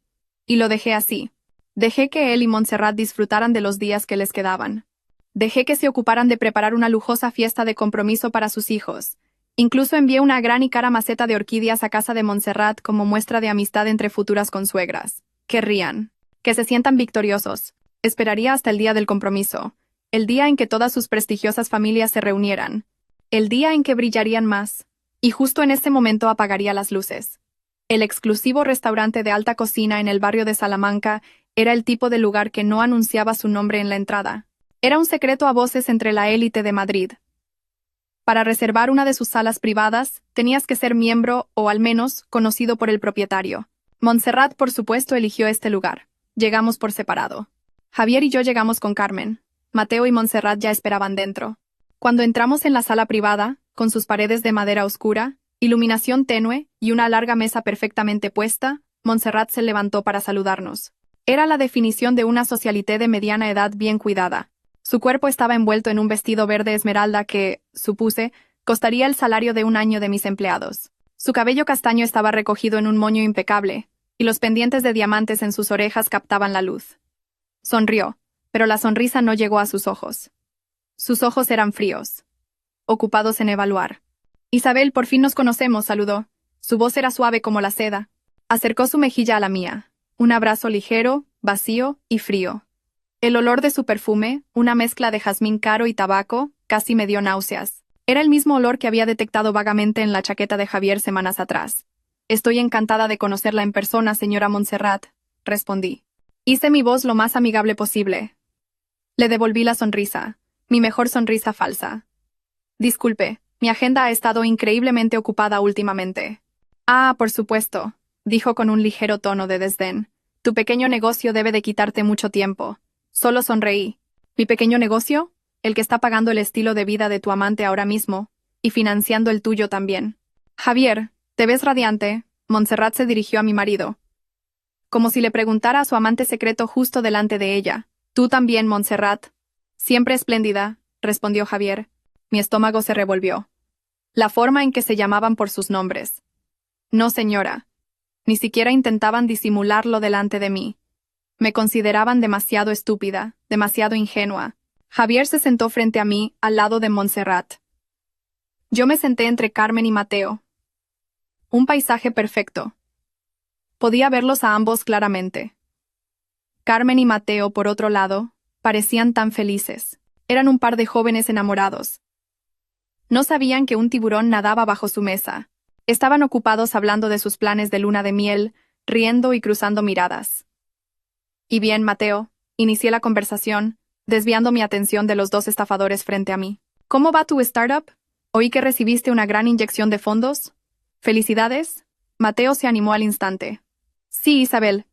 Y lo dejé así. Dejé que él y Montserrat disfrutaran de los días que les quedaban. Dejé que se ocuparan de preparar una lujosa fiesta de compromiso para sus hijos. Incluso envié una gran y cara maceta de orquídeas a casa de Montserrat como muestra de amistad entre futuras consuegras. Que rían. Que se sientan victoriosos. Esperaría hasta el día del compromiso. El día en que todas sus prestigiosas familias se reunieran. El día en que brillarían más. Y justo en ese momento apagaría las luces. El exclusivo restaurante de alta cocina en el barrio de Salamanca era el tipo de lugar que no anunciaba su nombre en la entrada. Era un secreto a voces entre la élite de Madrid. Para reservar una de sus salas privadas, tenías que ser miembro o al menos conocido por el propietario. Montserrat, por supuesto, eligió este lugar. Llegamos por separado. Javier y yo llegamos con Carmen. Mateo y Montserrat ya esperaban dentro. Cuando entramos en la sala privada, con sus paredes de madera oscura, iluminación tenue y una larga mesa perfectamente puesta, Montserrat se levantó para saludarnos. Era la definición de una socialité de mediana edad bien cuidada. Su cuerpo estaba envuelto en un vestido verde esmeralda que, supuse, costaría el salario de un año de mis empleados. Su cabello castaño estaba recogido en un moño impecable, y los pendientes de diamantes en sus orejas captaban la luz. Sonrió, pero la sonrisa no llegó a sus ojos. Sus ojos eran fríos, ocupados en evaluar. Isabel, por fin nos conocemos, saludó. Su voz era suave como la seda. Acercó su mejilla a la mía. Un abrazo ligero, vacío y frío. El olor de su perfume, una mezcla de jazmín caro y tabaco, casi me dio náuseas. Era el mismo olor que había detectado vagamente en la chaqueta de Javier semanas atrás. Estoy encantada de conocerla en persona, señora Montserrat, respondí. Hice mi voz lo más amigable posible. Le devolví la sonrisa, mi mejor sonrisa falsa. Disculpe, mi agenda ha estado increíblemente ocupada últimamente. Ah, por supuesto, dijo con un ligero tono de desdén. Tu pequeño negocio debe de quitarte mucho tiempo. Solo sonreí. ¿Mi pequeño negocio? El que está pagando el estilo de vida de tu amante ahora mismo, y financiando el tuyo también. Javier, te ves radiante. Montserrat se dirigió a mi marido, como si le preguntara a su amante secreto justo delante de ella. Tú también, Montserrat. Siempre espléndida, respondió Javier. Mi estómago se revolvió. La forma en que se llamaban por sus nombres. No, señora. Ni siquiera intentaban disimularlo delante de mí. Me consideraban demasiado estúpida, demasiado ingenua. Javier se sentó frente a mí, al lado de Montserrat. Yo me senté entre Carmen y Mateo. Un paisaje perfecto. Podía verlos a ambos claramente. Carmen y Mateo, por otro lado, parecían tan felices. Eran un par de jóvenes enamorados. No sabían que un tiburón nadaba bajo su mesa. Estaban ocupados hablando de sus planes de luna de miel, riendo y cruzando miradas. Y bien, Mateo, inicié la conversación, desviando mi atención de los dos estafadores frente a mí. ¿Cómo va tu startup? Oí que recibiste una gran inyección de fondos. ¿Felicidades? Mateo se animó al instante. Sí, Isabel.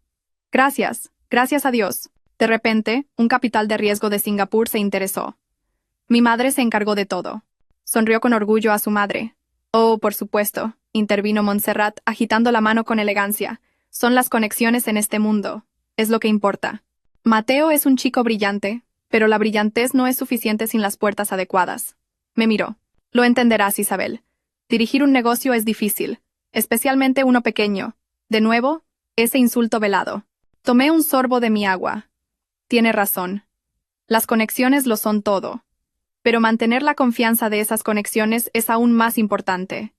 Gracias, gracias a Dios. De repente, un capital de riesgo de Singapur se interesó. Mi madre se encargó de todo. Sonrió con orgullo a su madre. Oh, por supuesto, intervino Montserrat, agitando la mano con elegancia. Son las conexiones en este mundo. Es lo que importa. Mateo es un chico brillante, pero la brillantez no es suficiente sin las puertas adecuadas. Me miró. Lo entenderás, Isabel. Dirigir un negocio es difícil, especialmente uno pequeño. De nuevo, ese insulto velado. Tomé un sorbo de mi agua. Tiene razón. Las conexiones lo son todo. Pero mantener la confianza de esas conexiones es aún más importante.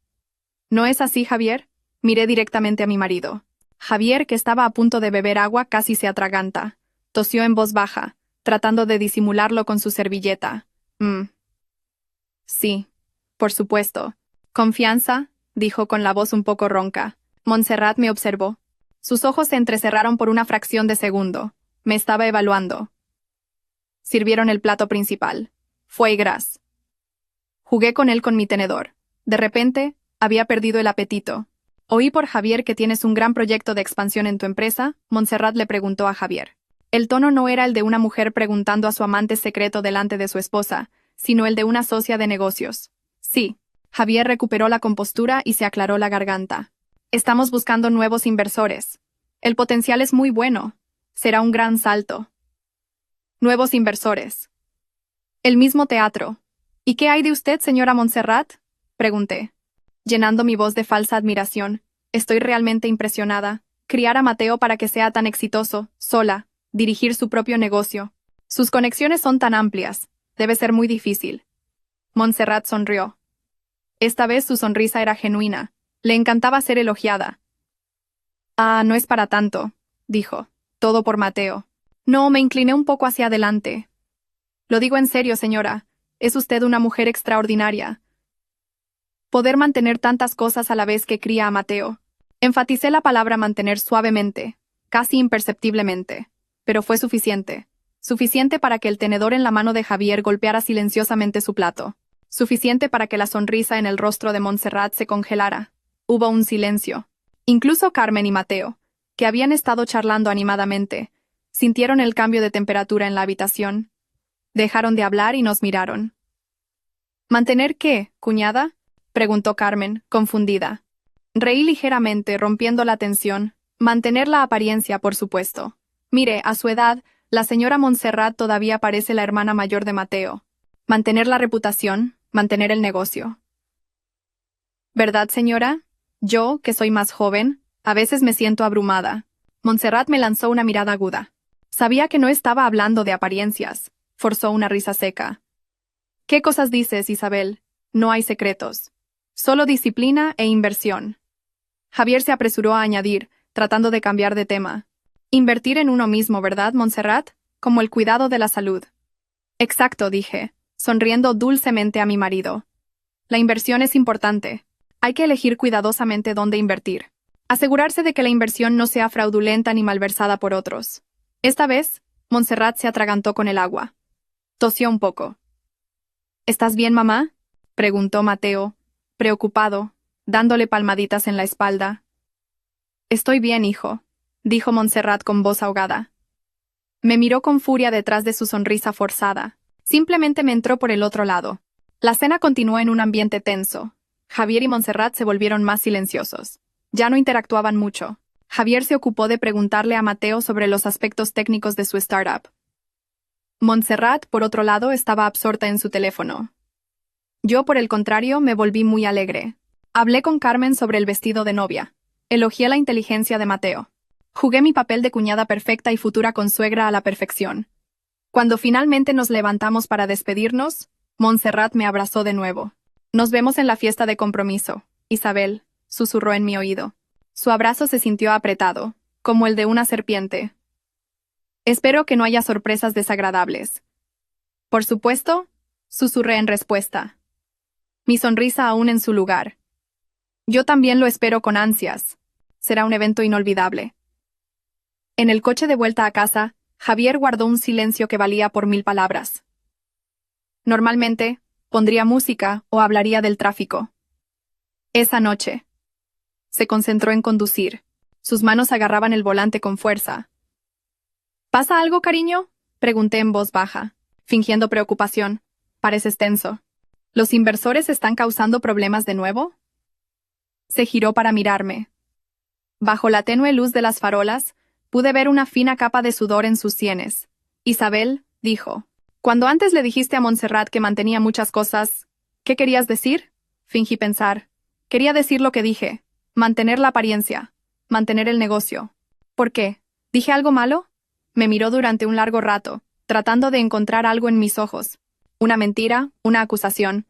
¿No es así, Javier? Miré directamente a mi marido. Javier, que estaba a punto de beber agua, casi se atraganta. Tosió en voz baja, tratando de disimularlo con su servilleta. Sí, por supuesto. Confianza, dijo con la voz un poco ronca. Montserrat me observó. Sus ojos se entrecerraron por una fracción de segundo. Me estaba evaluando. Sirvieron el plato principal. Foie gras. Jugué con él con mi tenedor. De repente, había perdido el apetito. Oí por Javier que tienes un gran proyecto de expansión en tu empresa. Montserrat le preguntó a Javier. El tono no era el de una mujer preguntando a su amante secreto delante de su esposa, sino el de una socia de negocios. Sí. Javier recuperó la compostura y se aclaró la garganta. Estamos buscando nuevos inversores. El potencial es muy bueno. Será un gran salto. Nuevos inversores. El mismo teatro. ¿Y qué hay de usted, señora Montserrat? Pregunté, llenando mi voz de falsa admiración. Estoy realmente impresionada. Criar a Mateo para que sea tan exitoso, sola, dirigir su propio negocio. Sus conexiones son tan amplias. Debe ser muy difícil. Montserrat sonrió. Esta vez su sonrisa era genuina. Le encantaba ser elogiada. Ah, no es para tanto, dijo. Todo por Mateo. No, me incliné un poco hacia adelante. Lo digo en serio, señora. Es usted una mujer extraordinaria. Poder mantener tantas cosas a la vez que cría a Mateo. Enfaticé la palabra mantener suavemente, casi imperceptiblemente. Pero fue suficiente. Suficiente para que el tenedor en la mano de Javier golpeara silenciosamente su plato. Suficiente para que la sonrisa en el rostro de Montserrat se congelara. Hubo un silencio. Incluso Carmen y Mateo, que habían estado charlando animadamente, sintieron el cambio de temperatura en la habitación. Dejaron de hablar y nos miraron. ¿Mantener qué, cuñada? Preguntó Carmen, confundida. Reí ligeramente, rompiendo la tensión. Mantener la apariencia, por supuesto. Mire, a su edad, la señora Montserrat todavía parece la hermana mayor de Mateo. Mantener la reputación, mantener el negocio. ¿Verdad, señora? Yo, que soy más joven, a veces me siento abrumada. Montserrat me lanzó una mirada aguda. Sabía que no estaba hablando de apariencias. Forzó una risa seca. ¿Qué cosas dices, Isabel? No hay secretos. Solo disciplina e inversión. Javier se apresuró a añadir, tratando de cambiar de tema. Invertir en uno mismo, ¿verdad, Montserrat? Como el cuidado de la salud. Exacto, dije, sonriendo dulcemente a mi marido. La inversión es importante. Hay que elegir cuidadosamente dónde invertir. Asegurarse de que la inversión no sea fraudulenta ni malversada por otros. Esta vez, Montserrat se atragantó con el agua. Tosió un poco. ¿Estás bien, mamá? Preguntó Mateo, preocupado, dándole palmaditas en la espalda. Estoy bien, hijo, dijo Montserrat con voz ahogada. Me miró con furia detrás de su sonrisa forzada. Simplemente me entró por el otro lado. La cena continuó en un ambiente tenso. Javier y Montserrat se volvieron más silenciosos. Ya no interactuaban mucho. Javier se ocupó de preguntarle a Mateo sobre los aspectos técnicos de su startup. Montserrat, por otro lado, estaba absorta en su teléfono. Yo, por el contrario, me volví muy alegre. Hablé con Carmen sobre el vestido de novia. Elogié la inteligencia de Mateo. Jugué mi papel de cuñada perfecta y futura consuegra a la perfección. Cuando finalmente nos levantamos para despedirnos, Montserrat me abrazó de nuevo. Nos vemos en la fiesta de compromiso, Isabel, susurró en mi oído. Su abrazo se sintió apretado, como el de una serpiente. Espero que no haya sorpresas desagradables. Por supuesto, susurré en respuesta. Mi sonrisa aún en su lugar. Yo también lo espero con ansias. Será un evento inolvidable. En el coche de vuelta a casa, Javier guardó un silencio que valía por 1000 palabras. Normalmente, pondría música o hablaría del tráfico. Esa noche. Se concentró en conducir. Sus manos agarraban el volante con fuerza. ¿Pasa algo, cariño? Pregunté en voz baja, fingiendo preocupación. Pareces tenso. ¿Los inversores están causando problemas de nuevo? Se giró para mirarme. Bajo la tenue luz de las farolas, pude ver una fina capa de sudor en sus sienes. Isabel, dijo. Cuando antes le dijiste a Montserrat que mantenía muchas cosas, ¿qué querías decir? Fingí pensar. Quería decir lo que dije. Mantener la apariencia. Mantener el negocio. ¿Por qué? ¿Dije algo malo? Me miró durante un largo rato, tratando de encontrar algo en mis ojos. Una mentira, una acusación.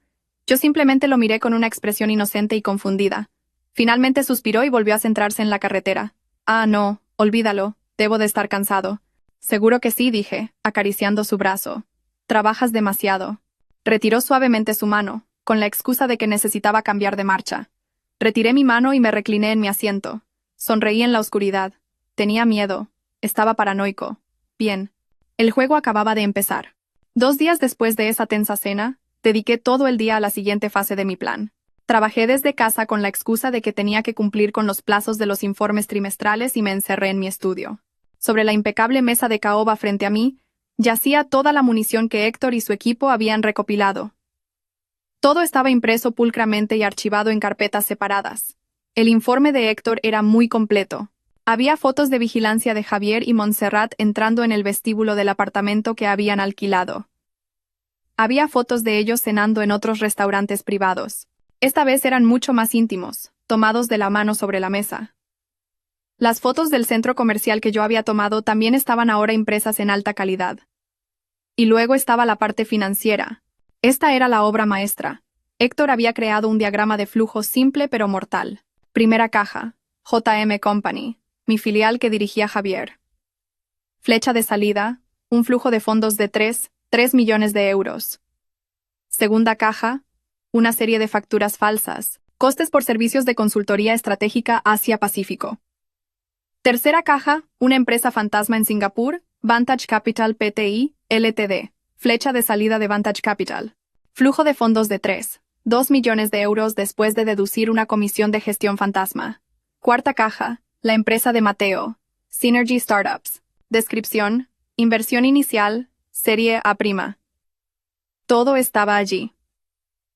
Yo simplemente lo miré con una expresión inocente y confundida. Finalmente suspiró y volvió a centrarse en la carretera. Ah, no, olvídalo, debo de estar cansado. Seguro que sí, dije, acariciando su brazo. Trabajas demasiado. Retiró suavemente su mano, con la excusa de que necesitaba cambiar de marcha. Retiré mi mano y me recliné en mi asiento. Sonreí en la oscuridad. Tenía miedo. Estaba paranoico. Bien. El juego acababa de empezar. 2 días después de esa tensa cena, dediqué todo el día a la siguiente fase de mi plan. Trabajé desde casa con la excusa de que tenía que cumplir con los plazos de los informes trimestrales y me encerré en mi estudio. Sobre la impecable mesa de caoba frente a mí, yacía toda la munición que Héctor y su equipo habían recopilado. Todo estaba impreso pulcramente y archivado en carpetas separadas. El informe de Héctor era muy completo. Había fotos de vigilancia de Javier y Montserrat entrando en el vestíbulo del apartamento que habían alquilado. Había fotos de ellos cenando en otros restaurantes privados. Esta vez eran mucho más íntimos, tomados de la mano sobre la mesa. Las fotos del centro comercial que yo había tomado también estaban ahora impresas en alta calidad. Y luego estaba la parte financiera. Esta era la obra maestra. Héctor había creado un diagrama de flujo simple pero mortal. Primera caja, J.M. Company, mi filial que dirigía Javier. Flecha de salida, un flujo de fondos de 3 millones de euros. Segunda caja, una serie de facturas falsas, costes por servicios de consultoría estratégica Asia-Pacífico. Tercera caja, una empresa fantasma en Singapur, Vantage Capital Pty, Ltd. Flecha de salida de Vantage Capital. Flujo de fondos de 2 millones de euros después de deducir una comisión de gestión fantasma. Cuarta caja, la empresa de Mateo, Synergy Startups. Descripción, inversión inicial, serie A'. Todo estaba allí.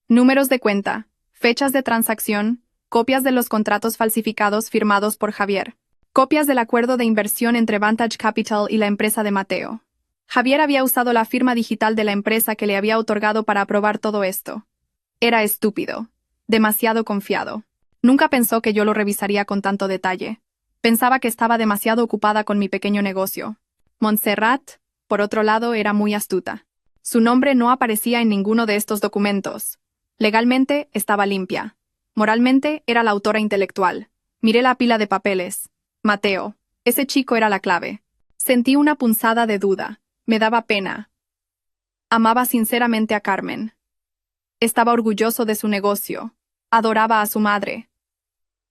Números de cuenta, fechas de transacción, copias de los contratos falsificados firmados por Javier, copias del acuerdo de inversión entre Vantage Capital y la empresa de Mateo. Javier había usado la firma digital de la empresa que le había otorgado para aprobar todo esto. Era estúpido, demasiado confiado. Nunca pensó que yo lo revisaría con tanto detalle. Pensaba que estaba demasiado ocupada con mi pequeño negocio. Montserrat, por otro lado, era muy astuta. Su nombre no aparecía en ninguno de estos documentos. Legalmente, estaba limpia. Moralmente, era la autora intelectual. Miré la pila de papeles. Mateo. Ese chico era la clave. Sentí una punzada de duda. Me daba pena. Amaba sinceramente a Carmen. Estaba orgulloso de su negocio. Adoraba a su madre.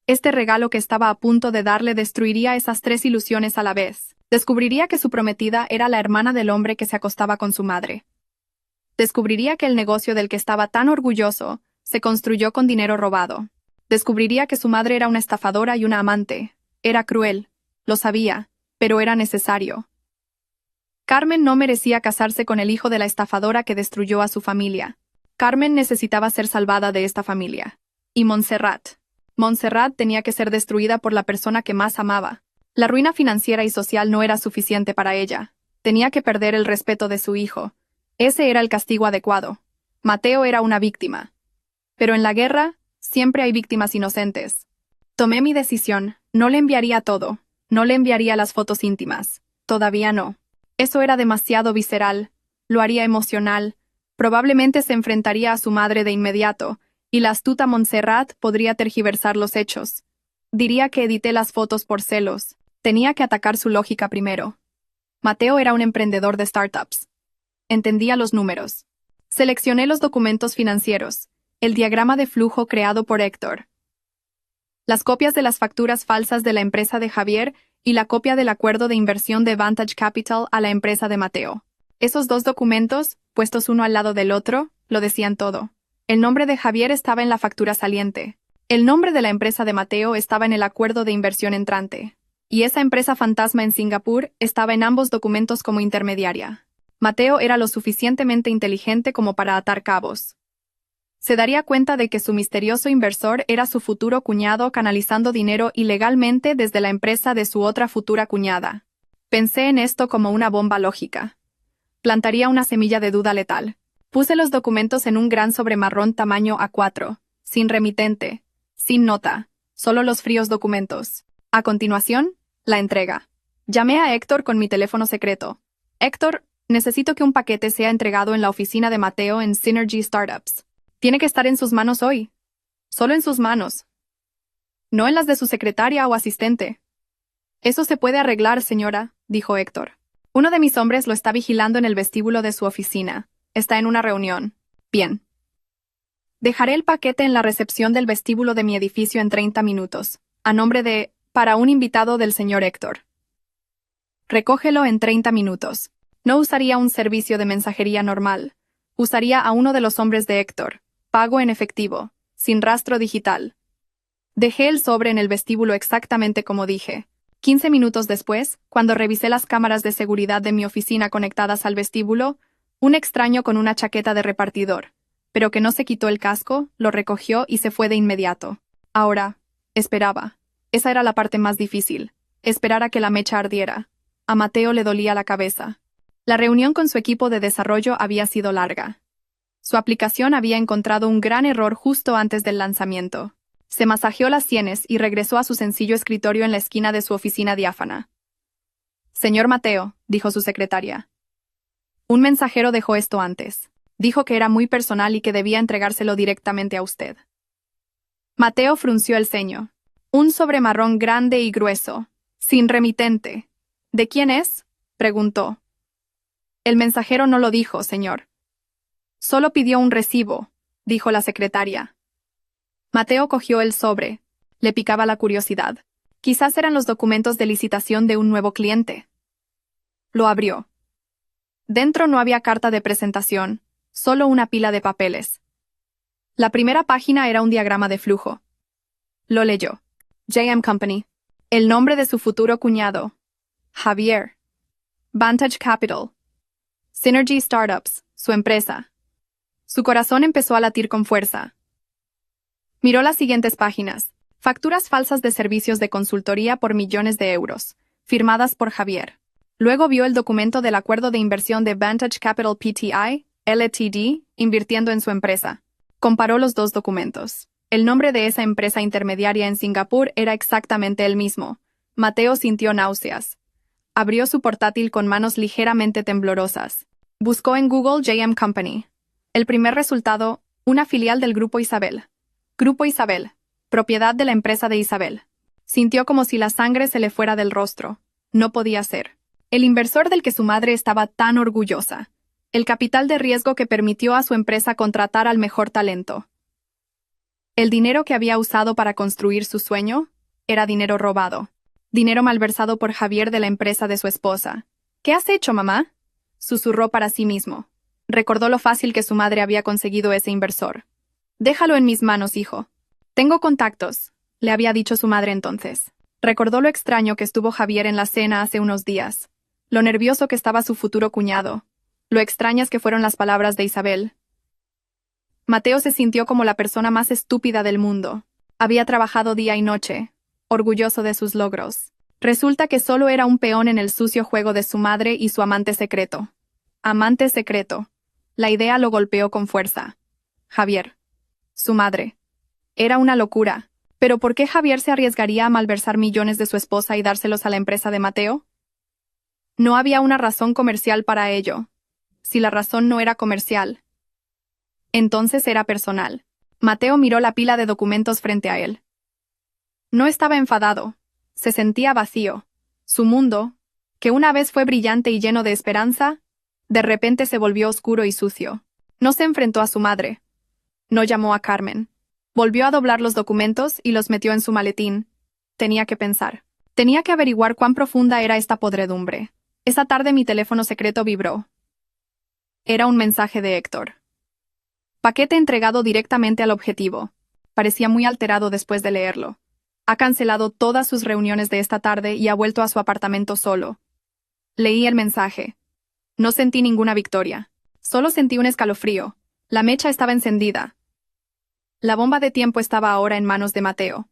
Este regalo que estaba a punto de darle destruiría esas tres ilusiones a la vez. Descubriría que su prometida era la hermana del hombre que se acostaba con su madre. Descubriría que el negocio del que estaba tan orgulloso se construyó con dinero robado. Descubriría que su madre era una estafadora y una amante. Era cruel. Lo sabía, pero era necesario. Carmen no merecía casarse con el hijo de la estafadora que destruyó a su familia. Carmen necesitaba ser salvada de esta familia. Y Montserrat. Montserrat tenía que ser destruida por la persona que más amaba. La ruina financiera y social no era suficiente para ella. Tenía que perder el respeto de su hijo. Ese era el castigo adecuado. Mateo era una víctima. Pero en la guerra, siempre hay víctimas inocentes. Tomé mi decisión. No le enviaría todo. No le enviaría las fotos íntimas. Todavía no. Eso era demasiado visceral. Lo haría emocional. Probablemente se enfrentaría a su madre de inmediato, y la astuta Montserrat podría tergiversar los hechos. Diría que edité las fotos por celos. Tenía que atacar su lógica primero. Mateo era un emprendedor de startups. Entendía los números. Seleccioné los documentos financieros, el diagrama de flujo creado por Héctor, las copias de las facturas falsas de la empresa de Javier y la copia del acuerdo de inversión de Vantage Capital a la empresa de Mateo. Esos dos documentos, puestos uno al lado del otro, lo decían todo. El nombre de Javier estaba en la factura saliente. El nombre de la empresa de Mateo estaba en el acuerdo de inversión entrante. Y esa empresa fantasma en Singapur estaba en ambos documentos como intermediaria. Mateo era lo suficientemente inteligente como para atar cabos. Se daría cuenta de que su misterioso inversor era su futuro cuñado canalizando dinero ilegalmente desde la empresa de su otra futura cuñada. Pensé en esto como una bomba lógica. Plantaría una semilla de duda letal. Puse los documentos en un gran sobre marrón tamaño A4, sin remitente, sin nota, solo los fríos documentos. A continuación, la entrega. Llamé a Héctor con mi teléfono secreto. Héctor, necesito que un paquete sea entregado en la oficina de Mateo en Synergy Startups. Tiene que estar en sus manos hoy. Solo en sus manos. No en las de su secretaria o asistente. Eso se puede arreglar, señora, dijo Héctor. Uno de mis hombres lo está vigilando en el vestíbulo de su oficina. Está en una reunión. Bien. Dejaré el paquete en la recepción del vestíbulo de mi edificio en 30 minutos, a nombre de, para un invitado del señor Héctor. Recógelo en 30 minutos. No usaría un servicio de mensajería normal. Usaría a uno de los hombres de Héctor. Pago en efectivo, sin rastro digital. Dejé el sobre en el vestíbulo exactamente como dije. 15 minutos después, cuando revisé las cámaras de seguridad de mi oficina conectadas al vestíbulo, un extraño con una chaqueta de repartidor, pero que no se quitó el casco, lo recogió y se fue de inmediato. Ahora, esperaba. Esa era la parte más difícil. Esperar a que la mecha ardiera. A Mateo le dolía la cabeza. La reunión con su equipo de desarrollo había sido larga. Su aplicación había encontrado un gran error justo antes del lanzamiento. Se masajeó las sienes y regresó a su sencillo escritorio en la esquina de su oficina diáfana. Señor Mateo, dijo su secretaria. Un mensajero dejó esto antes. Dijo que era muy personal y que debía entregárselo directamente a usted. Mateo frunció el ceño. Un sobre marrón grande y grueso, sin remitente. ¿De quién es?, preguntó. El mensajero no lo dijo, señor. Solo pidió un recibo, dijo la secretaria. Mateo cogió el sobre. Le picaba la curiosidad. Quizás eran los documentos de licitación de un nuevo cliente. Lo abrió. Dentro no había carta de presentación, solo una pila de papeles. La primera página era un diagrama de flujo. Lo leyó. J.M. Company. El nombre de su futuro cuñado. Javier. Vantage Capital. Synergy Startups, su empresa. Su corazón empezó a latir con fuerza. Miró las siguientes páginas. Facturas falsas de servicios de consultoría por millones de euros, firmadas por Javier. Luego vio el documento del acuerdo de inversión de Vantage Capital Pty, Ltd, invirtiendo en su empresa. Comparó los dos documentos. El nombre de esa empresa intermediaria en Singapur era exactamente el mismo. Mateo sintió náuseas. Abrió su portátil con manos ligeramente temblorosas. Buscó en Google JM Company. El primer resultado, una filial del Grupo Isabel. Grupo Isabel, propiedad de la empresa de Isabel. Sintió como si la sangre se le fuera del rostro. No podía ser. El inversor del que su madre estaba tan orgullosa. El capital de riesgo que permitió a su empresa contratar al mejor talento. El dinero que había usado para construir su sueño era dinero robado. Dinero malversado por Javier de la empresa de su esposa. ¿Qué has hecho, mamá?, susurró para sí mismo. Recordó lo fácil que su madre había conseguido ese inversor. Déjalo en mis manos, hijo. Tengo contactos, le había dicho su madre entonces. Recordó lo extraño que estuvo Javier en la cena hace unos días. Lo nervioso que estaba su futuro cuñado. Lo extrañas que fueron las palabras de Isabel. Mateo se sintió como la persona más estúpida del mundo. Había trabajado día y noche, orgulloso de sus logros. Resulta que solo era un peón en el sucio juego de su madre y su amante secreto. Amante secreto. La idea lo golpeó con fuerza. Javier. Su madre. Era una locura. ¿Pero por qué Javier se arriesgaría a malversar millones de su esposa y dárselos a la empresa de Mateo? No había una razón comercial para ello. Si la razón no era comercial, entonces era personal. Mateo miró la pila de documentos frente a él. No estaba enfadado. Se sentía vacío. Su mundo, que una vez fue brillante y lleno de esperanza, de repente se volvió oscuro y sucio. No se enfrentó a su madre. No llamó a Carmen. Volvió a doblar los documentos y los metió en su maletín. Tenía que pensar. Tenía que averiguar cuán profunda era esta podredumbre. Esa tarde mi teléfono secreto vibró. Era un mensaje de Héctor. Paquete entregado directamente al objetivo. Parecía muy alterado después de leerlo. Ha cancelado todas sus reuniones de esta tarde y ha vuelto a su apartamento solo. Leí el mensaje. No sentí ninguna victoria. Solo sentí un escalofrío. La mecha estaba encendida. La bomba de tiempo estaba ahora en manos de Mateo.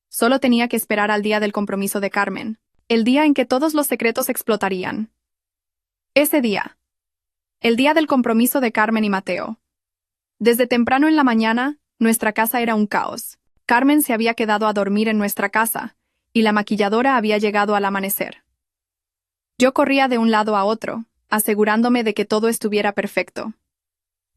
Solo tenía que esperar al día del compromiso de Carmen. El día en que todos los secretos explotarían. Ese día. El día del compromiso de Carmen y Mateo. Desde temprano en la mañana, nuestra casa era un caos. Carmen se había quedado a dormir en nuestra casa, y la maquilladora había llegado al amanecer. Yo corría de un lado a otro, asegurándome de que todo estuviera perfecto.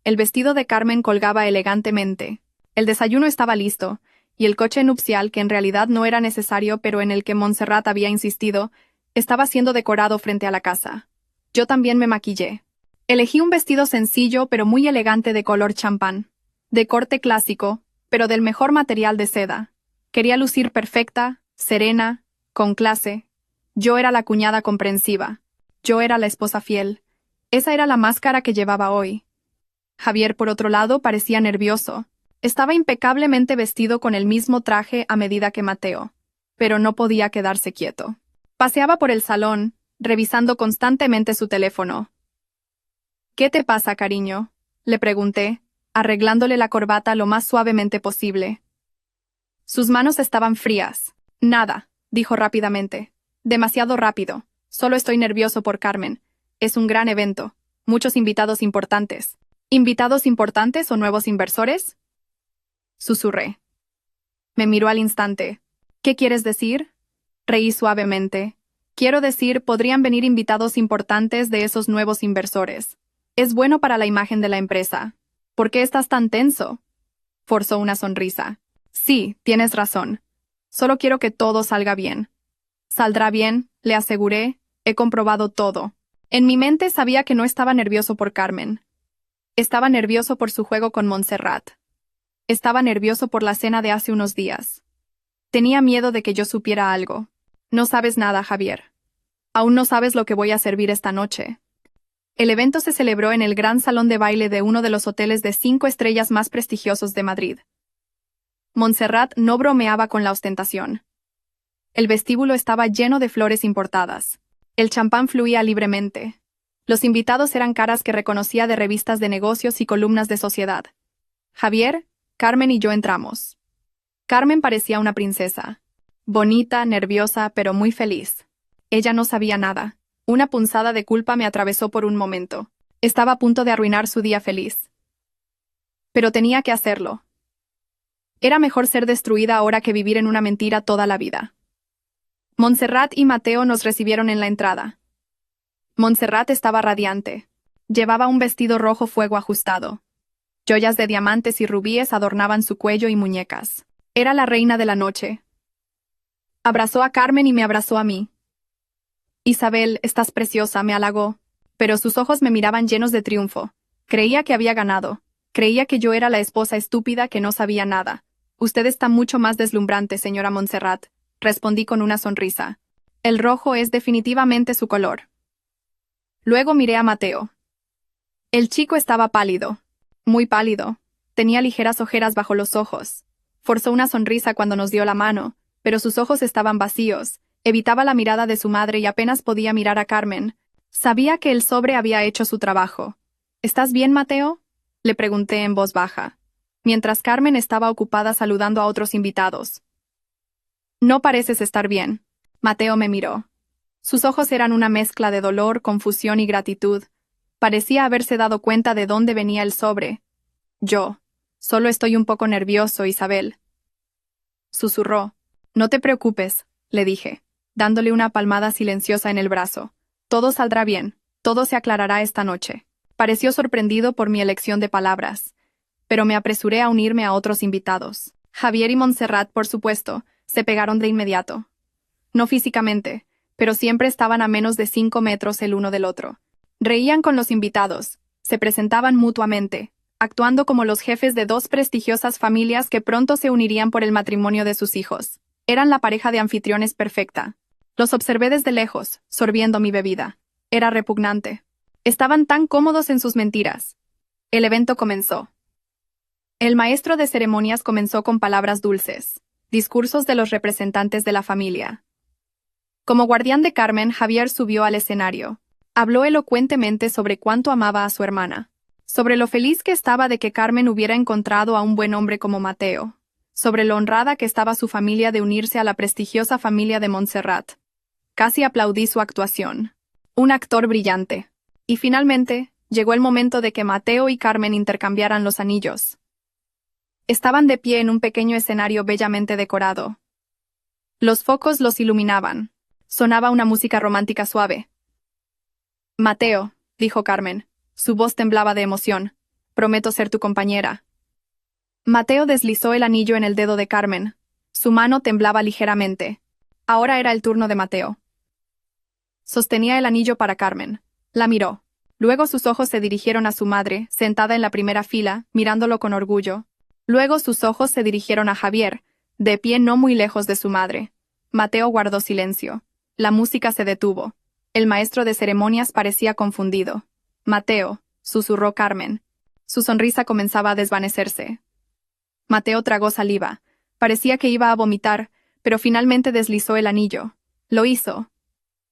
El vestido de Carmen colgaba elegantemente, el desayuno estaba listo, y el coche nupcial, que en realidad no era necesario pero en el que Montserrat había insistido, estaba siendo decorado frente a la casa. Yo también me maquillé. Elegí un vestido sencillo pero muy elegante de color champán, de corte clásico, pero del mejor material de seda. Quería lucir perfecta, serena, con clase. Yo era la cuñada comprensiva. Yo era la esposa fiel. Esa era la máscara que llevaba hoy. Javier, por otro lado, parecía nervioso. Estaba impecablemente vestido con el mismo traje a medida que Mateo, pero no podía quedarse quieto. Paseaba por el salón, revisando constantemente su teléfono. ¿Qué te pasa, cariño?, le pregunté, arreglándole la corbata lo más suavemente posible. Sus manos estaban frías. Nada, dijo rápidamente. Demasiado rápido. Solo estoy nervioso por Carmen. Es un gran evento. Muchos invitados importantes. ¿Invitados importantes o nuevos inversores?, susurré. Me miró al instante. ¿Qué quieres decir?, reí suavemente. Quiero decir, podrían venir invitados importantes de esos nuevos inversores. Es bueno para la imagen de la empresa. ¿Por qué estás tan tenso?, forzó una sonrisa. Sí, tienes razón. Solo quiero que todo salga bien. Saldrá bien, le aseguré. He comprobado todo. En mi mente sabía que no estaba nervioso por Carmen. Estaba nervioso por su juego con Montserrat. Estaba nervioso por la cena de hace unos días. Tenía miedo de que yo supiera algo. No sabes nada, Javier. Aún no sabes lo que voy a servir esta noche. El evento se celebró en el gran salón de baile de uno de los hoteles de 5 estrellas más prestigiosos de Madrid. Montserrat no bromeaba con la ostentación. El vestíbulo estaba lleno de flores importadas. El champán fluía libremente. Los invitados eran caras que reconocía de revistas de negocios y columnas de sociedad. Javier, Carmen y yo entramos. Carmen parecía una princesa. Bonita, nerviosa, pero muy feliz. Ella no sabía nada. Una punzada de culpa me atravesó por un momento. Estaba a punto de arruinar su día feliz. Pero tenía que hacerlo. Era mejor ser destruida ahora que vivir en una mentira toda la vida. Montserrat y Mateo nos recibieron en la entrada. Montserrat estaba radiante. Llevaba un vestido rojo fuego ajustado. Joyas de diamantes y rubíes adornaban su cuello y muñecas. Era la reina de la noche. Abrazó a Carmen y me abrazó a mí. Isabel, estás preciosa, me halagó. Pero sus ojos me miraban llenos de triunfo. Creía que había ganado. Creía que yo era la esposa estúpida que no sabía nada. Usted está mucho más deslumbrante, señora Montserrat, respondí con una sonrisa. El rojo es definitivamente su color. Luego miré a Mateo. El chico estaba pálido. Muy pálido. Tenía ligeras ojeras bajo los ojos. Forzó una sonrisa cuando nos dio la mano, pero sus ojos estaban vacíos. Evitaba la mirada de su madre y apenas podía mirar a Carmen. Sabía que el sobre había hecho su trabajo. ¿Estás bien, Mateo?, le pregunté en voz baja, mientras Carmen estaba ocupada saludando a otros invitados. No pareces estar bien. Mateo me miró. Sus ojos eran una mezcla de dolor, confusión y gratitud. Parecía haberse dado cuenta de dónde venía el sobre. Yo. Solo estoy un poco nervioso, Isabel. Susurró. No te preocupes, le dije, dándole una palmada silenciosa en el brazo. Todo saldrá bien. Todo se aclarará esta noche. Pareció sorprendido por mi elección de palabras, pero me apresuré a unirme a otros invitados. Javier y Montserrat, por supuesto, se pegaron de inmediato. No físicamente, pero siempre estaban a menos de 5 metros el uno del otro. Reían con los invitados, se presentaban mutuamente, actuando como los jefes de 2 prestigiosas familias que pronto se unirían por el matrimonio de sus hijos. Eran la pareja de anfitriones perfecta. Los observé desde lejos, sorbiendo mi bebida. Era repugnante. Estaban tan cómodos en sus mentiras. El evento comenzó. El maestro de ceremonias comenzó con palabras dulces, discursos de los representantes de la familia. Como guardián de Carmen, Javier subió al escenario. Habló elocuentemente sobre cuánto amaba a su hermana, sobre lo feliz que estaba de que Carmen hubiera encontrado a un buen hombre como Mateo, sobre lo honrada que estaba su familia de unirse a la prestigiosa familia de Montserrat. Casi aplaudí su actuación. Un actor brillante. Y finalmente, llegó el momento de que Mateo y Carmen intercambiaran los anillos. Estaban de pie en un pequeño escenario bellamente decorado. Los focos los iluminaban. Sonaba una música romántica suave. Mateo, dijo Carmen. Su voz temblaba de emoción. Prometo ser tu compañera. Mateo deslizó el anillo en el dedo de Carmen. Su mano temblaba ligeramente. Ahora era el turno de Mateo. Sostenía el anillo para Carmen. La miró. Luego sus ojos se dirigieron a su madre, sentada en la primera fila, mirándolo con orgullo. Luego sus ojos se dirigieron a Javier, de pie no muy lejos de su madre. Mateo guardó silencio. La música se detuvo. El maestro de ceremonias parecía confundido. Mateo, susurró Carmen. Su sonrisa comenzaba a desvanecerse. Mateo tragó saliva. Parecía que iba a vomitar, pero finalmente deslizó el anillo. Lo hizo.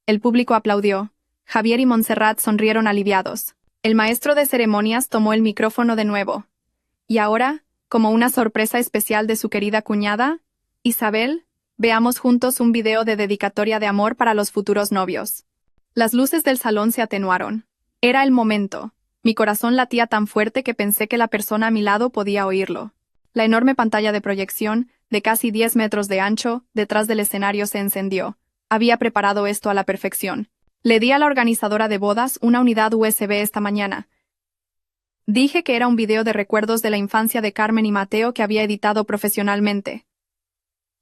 El público aplaudió. Javier y Montserrat sonrieron aliviados. El maestro de ceremonias tomó el micrófono de nuevo. Y ahora, como una sorpresa especial de su querida cuñada, Isabel, veamos juntos un video de dedicatoria de amor para los futuros novios. Las luces del salón se atenuaron. Era el momento. Mi corazón latía tan fuerte que pensé que la persona a mi lado podía oírlo. La enorme pantalla de proyección, de casi 10 metros de ancho, detrás del escenario se encendió. Había preparado esto a la perfección. Le di a la organizadora de bodas una unidad USB esta mañana. Dije que era un video de recuerdos de la infancia de Carmen y Mateo que había editado profesionalmente.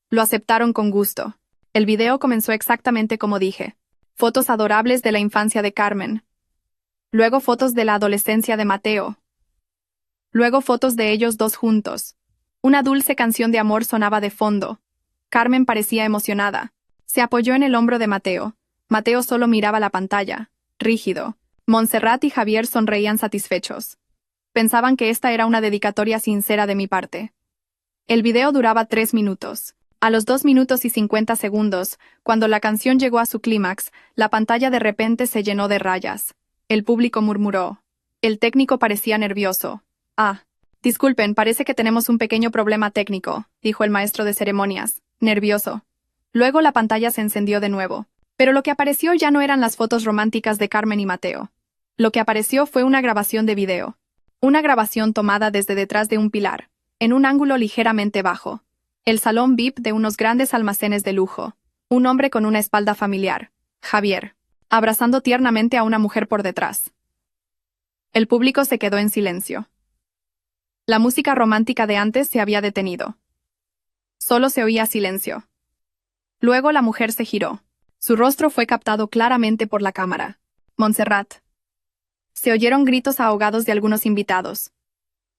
Lo aceptaron con gusto. El video comenzó exactamente como dije. Fotos adorables de la infancia de Carmen. Luego fotos de la adolescencia de Mateo. Luego fotos de ellos dos juntos. Una dulce canción de amor sonaba de fondo. Carmen parecía emocionada. Se apoyó en el hombro de Mateo. Mateo solo miraba la pantalla, rígido. Montserrat y Javier sonreían satisfechos. Pensaban que esta era una dedicatoria sincera de mi parte. El video duraba 3 minutos. A los 2 minutos y 50 segundos, cuando la canción llegó a su clímax, la pantalla de repente se llenó de rayas. El público murmuró. El técnico parecía nervioso. Ah. Disculpen, parece que tenemos un pequeño problema técnico, dijo el maestro de ceremonias, nervioso. Luego la pantalla se encendió de nuevo. Pero lo que apareció ya no eran las fotos románticas de Carmen y Mateo. Lo que apareció fue una grabación de video. Una grabación tomada desde detrás de un pilar, en un ángulo ligeramente bajo. El salón VIP de unos grandes almacenes de lujo. Un hombre con una espalda familiar, Javier, abrazando tiernamente a una mujer por detrás. El público se quedó en silencio. La música romántica de antes se había detenido. Solo se oía silencio. Luego la mujer se giró. Su rostro fue captado claramente por la cámara. Montserrat. Se oyeron gritos ahogados de algunos invitados.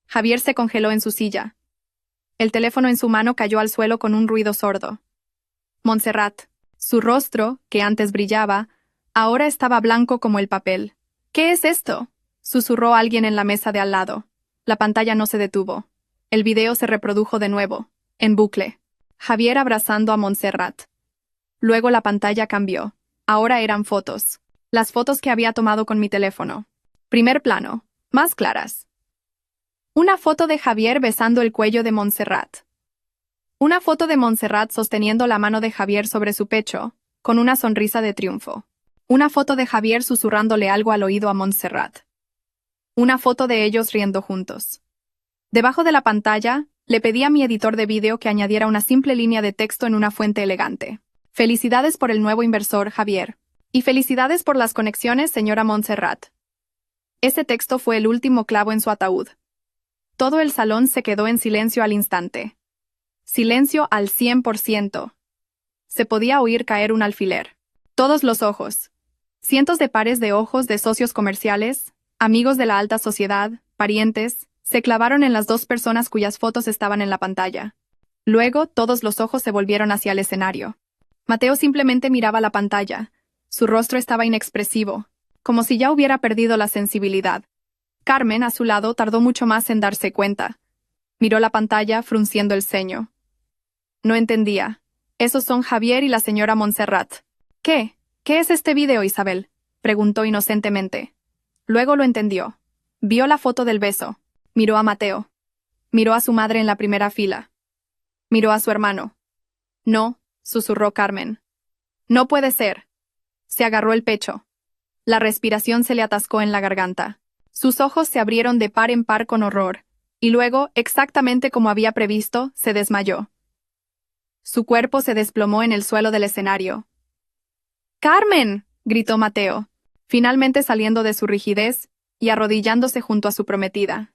Javier se congeló en su silla. El teléfono en su mano cayó al suelo con un ruido sordo. Montserrat. Su rostro, que antes brillaba, ahora estaba blanco como el papel. ¿Qué es esto?, susurró alguien en la mesa de al lado. La pantalla no se detuvo. El video se reprodujo de nuevo, en bucle. Javier abrazando a Montserrat. Luego la pantalla cambió. Ahora eran fotos. Las fotos que había tomado con mi teléfono. Primer plano. Más claras. Una foto de Javier besando el cuello de Montserrat. Una foto de Montserrat sosteniendo la mano de Javier sobre su pecho, con una sonrisa de triunfo. Una foto de Javier susurrándole algo al oído a Montserrat. Una foto de ellos riendo juntos. Debajo de la pantalla, le pedí a mi editor de vídeo que añadiera una simple línea de texto en una fuente elegante. Felicidades por el nuevo inversor, Javier. Y felicidades por las conexiones, señora Montserrat. Ese texto fue el último clavo en su ataúd. Todo el salón se quedó en silencio al instante. Silencio al 100%. Se podía oír caer un alfiler. Todos los ojos. Cientos de pares de ojos de socios comerciales, amigos de la alta sociedad, parientes, se clavaron en las dos personas cuyas fotos estaban en la pantalla. Luego, todos los ojos se volvieron hacia el escenario. Mateo simplemente miraba la pantalla. Su rostro estaba inexpresivo, como si ya hubiera perdido la sensibilidad. Carmen, a su lado, tardó mucho más en darse cuenta. Miró la pantalla, frunciendo el ceño. No entendía. Esos son Javier y la señora Montserrat. ¿Qué? ¿Qué es este video, Isabel?, preguntó inocentemente. Luego lo entendió. Vio la foto del beso. Miró a Mateo. Miró a su madre en la primera fila. Miró a su hermano. No, susurró Carmen. No puede ser. Se agarró el pecho. La respiración se le atascó en la garganta. Sus ojos se abrieron de par en par con horror, y luego, exactamente como había previsto, se desmayó. Su cuerpo se desplomó en el suelo del escenario. ¡Carmen!, gritó Mateo, finalmente saliendo de su rigidez y arrodillándose junto a su prometida.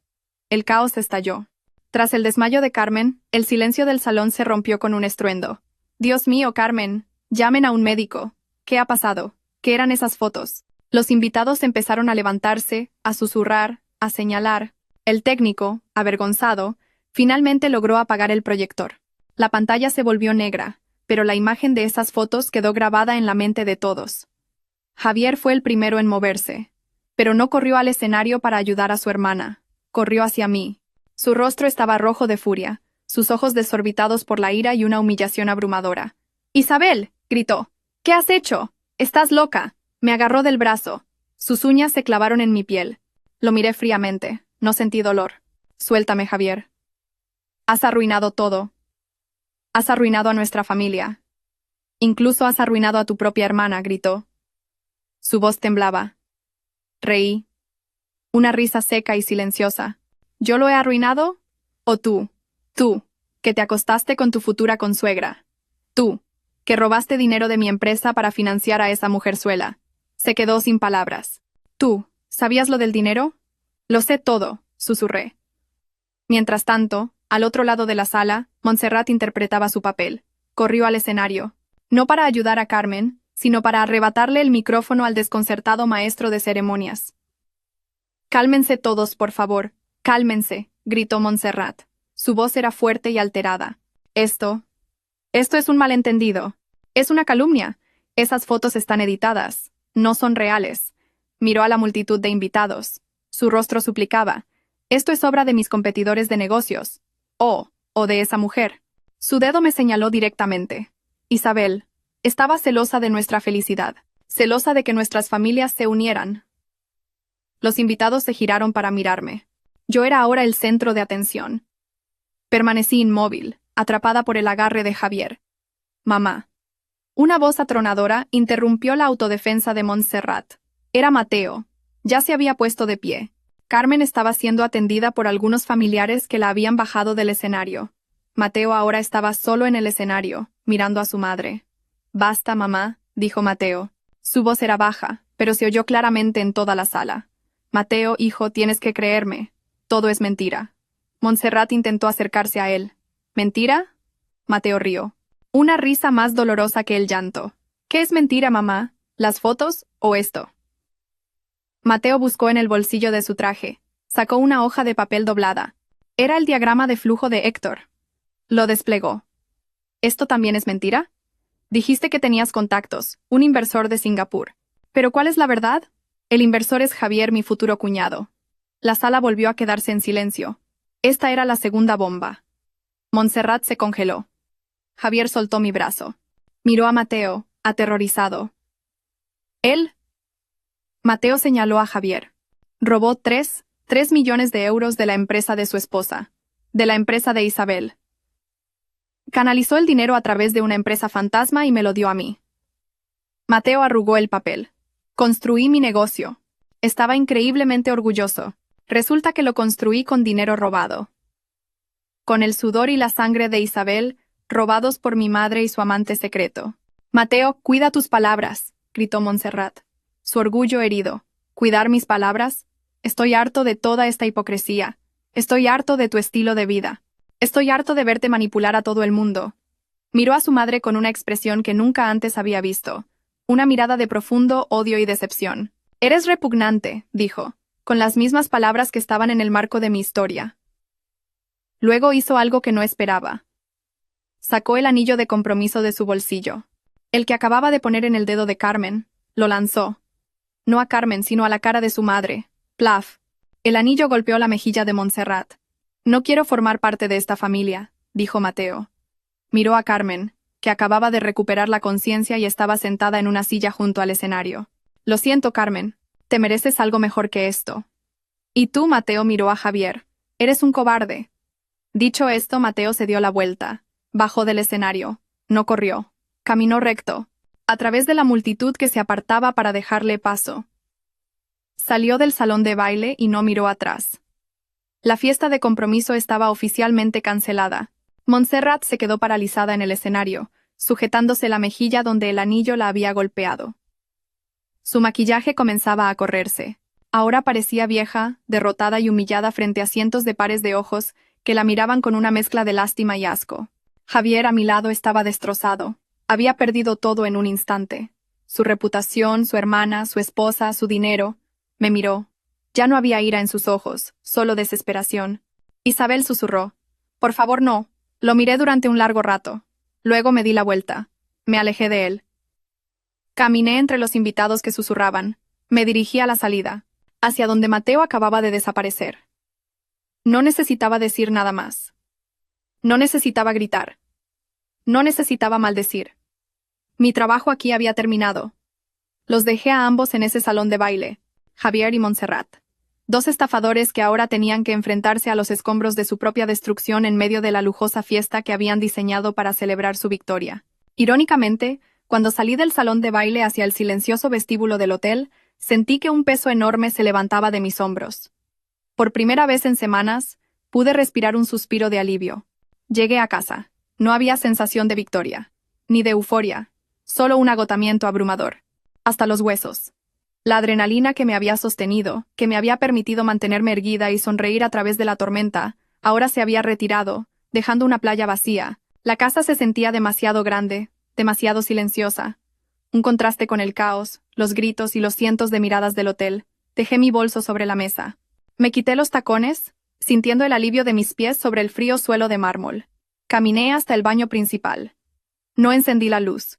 El caos estalló. Tras el desmayo de Carmen, el silencio del salón se rompió con un estruendo. «Dios mío, Carmen, llamen a un médico. ¿Qué ha pasado? ¿Qué eran esas fotos?» Los invitados empezaron a levantarse, a susurrar, a señalar. El técnico, avergonzado, finalmente logró apagar el proyector. La pantalla se volvió negra, pero la imagen de esas fotos quedó grabada en la mente de todos. Javier fue el primero en moverse, pero no corrió al escenario para ayudar a su hermana. Corrió hacia mí. Su rostro estaba rojo de furia, sus ojos desorbitados por la ira y una humillación abrumadora. «¡Isabel!», gritó. «¿Qué has hecho? ¡Estás loca!». Me agarró del brazo. Sus uñas se clavaron en mi piel. Lo miré fríamente. No sentí dolor. «Suéltame, Javier. Has arruinado todo. Has arruinado a nuestra familia. Incluso has arruinado a tu propia hermana», gritó. Su voz temblaba. Reí. Una risa seca y silenciosa. «¿Yo lo he arruinado? ¿O tú? Tú, que te acostaste con tu futura consuegra. Tú, que robaste dinero de mi empresa para financiar a esa mujerzuela». Se quedó sin palabras. «¿Tú, sabías lo del dinero?» «Lo sé todo», susurré. Mientras tanto, al otro lado de la sala, Montserrat interpretaba su papel. Corrió al escenario. No para ayudar a Carmen, sino para arrebatarle el micrófono al desconcertado maestro de ceremonias. «Cálmense todos, por favor. Cálmense», gritó Montserrat. Su voz era fuerte y alterada. Esto es un malentendido. Es una calumnia. Esas fotos están editadas. No son reales». Miró a la multitud de invitados. Su rostro suplicaba. «Esto es obra de mis competidores de negocios. O de esa mujer». Su dedo me señaló directamente. Isabel. Estaba celosa de nuestra felicidad. Celosa de que nuestras familias se unieran. Los invitados se giraron para mirarme. Yo era ahora el centro de atención. Permanecí inmóvil, atrapada por el agarre de Javier. Mamá. Una voz atronadora interrumpió la autodefensa de Montserrat. Era Mateo. Ya se había puesto de pie. Carmen estaba siendo atendida por algunos familiares que la habían bajado del escenario. Mateo ahora estaba solo en el escenario, mirando a su madre. «Basta, mamá», dijo Mateo. Su voz era baja, pero se oyó claramente en toda la sala. «Mateo, hijo, tienes que creerme. Todo es mentira». Montserrat intentó acercarse a él. «¿Mentira?» Mateo rió. Una risa más dolorosa que el llanto. «¿Qué es mentira, mamá? ¿Las fotos o esto?» Mateo buscó en el bolsillo de su traje. Sacó una hoja de papel doblada. Era el diagrama de flujo de Héctor. Lo desplegó. ¿Esto también es mentira? Dijiste que tenías contactos, un inversor de Singapur. ¿Pero cuál es la verdad? El inversor es Javier, mi futuro cuñado. La sala volvió a quedarse en silencio. Esta era la segunda bomba. Montserrat se congeló. Javier soltó mi brazo. Miró a Mateo, aterrorizado. ¿Él? Mateo señaló a Javier. Robó 3 millones de euros de la empresa de su esposa. De la empresa de Isabel. Canalizó el dinero a través de una empresa fantasma y me lo dio a mí. Mateo arrugó el papel. Construí mi negocio. Estaba increíblemente orgulloso. Resulta que lo construí con dinero robado. Con el sudor y la sangre de Isabel, robados por mi madre y su amante secreto. Mateo, cuida tus palabras, gritó Montserrat. Su orgullo herido. ¿Cuidar mis palabras? Estoy harto de toda esta hipocresía. Estoy harto de tu estilo de vida. Estoy harto de verte manipular a todo el mundo. Miró a su madre con una expresión que nunca antes había visto. Una mirada de profundo odio y decepción. Eres repugnante, dijo, con las mismas palabras que estaban en el marco de mi historia. Luego hizo algo que no esperaba. Sacó el anillo de compromiso de su bolsillo. El que acababa de poner en el dedo de Carmen, lo lanzó. No a Carmen, sino a la cara de su madre. Plaf. El anillo golpeó la mejilla de Montserrat. No quiero formar parte de esta familia, dijo Mateo. Miró a Carmen, que acababa de recuperar la conciencia y estaba sentada en una silla junto al escenario. Lo siento, Carmen. Te mereces algo mejor que esto. Y tú, Mateo, miró a Javier. Eres un cobarde. Dicho esto, Mateo se dio la vuelta. Bajó del escenario. No corrió. Caminó recto, a través de la multitud que se apartaba para dejarle paso. Salió del salón de baile y no miró atrás. La fiesta de compromiso estaba oficialmente cancelada. Montserrat se quedó paralizada en el escenario, sujetándose la mejilla donde el anillo la había golpeado. Su maquillaje comenzaba a correrse. Ahora parecía vieja, derrotada y humillada frente a cientos de pares de ojos que la miraban con una mezcla de lástima y asco. Javier a mi lado estaba destrozado. Había perdido todo en un instante. Su reputación, su hermana, su esposa, su dinero. Me miró. Ya no había ira en sus ojos, solo desesperación. Isabel susurró. «Por favor, no». Lo miré durante un largo rato. Luego me di la vuelta. Me alejé de él. Caminé entre los invitados que susurraban. Me dirigí a la salida, hacia donde Mateo acababa de desaparecer. No necesitaba decir nada más. No necesitaba gritar. No necesitaba maldecir. Mi trabajo aquí había terminado. Los dejé a ambos en ese salón de baile, Javier y Montserrat. Dos estafadores que ahora tenían que enfrentarse a los escombros de su propia destrucción en medio de la lujosa fiesta que habían diseñado para celebrar su victoria. Irónicamente, cuando salí del salón de baile hacia el silencioso vestíbulo del hotel, sentí que un peso enorme se levantaba de mis hombros. Por primera vez en semanas, pude respirar un suspiro de alivio. Llegué a casa. No había sensación de victoria, ni de euforia, solo un agotamiento abrumador. Hasta los huesos. La adrenalina que me había sostenido, que me había permitido mantenerme erguida y sonreír a través de la tormenta, ahora se había retirado, dejando una playa vacía. La casa se sentía demasiado grande, demasiado silenciosa. Un contraste con el caos, los gritos y los cientos de miradas del hotel. Dejé mi bolso sobre la mesa. Me quité los tacones, sintiendo el alivio de mis pies sobre el frío suelo de mármol. Caminé hasta el baño principal. No encendí la luz.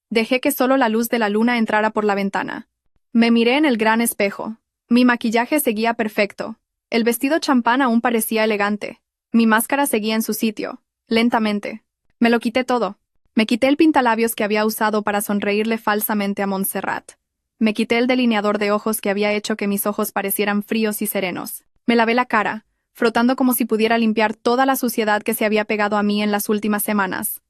Dejé que solo la luz de la luna entrara por la ventana. Me miré en el gran espejo. Mi maquillaje seguía perfecto. El vestido champán aún parecía elegante. Mi máscara seguía en su sitio, lentamente. Me lo quité todo. Me quité el pintalabios que había usado para sonreírle falsamente a Montserrat. Me quité el delineador de ojos que había hecho que mis ojos parecieran fríos y serenos. Me lavé la cara, frotando como si pudiera limpiar toda la suciedad que se había pegado a mí en las últimas semanas.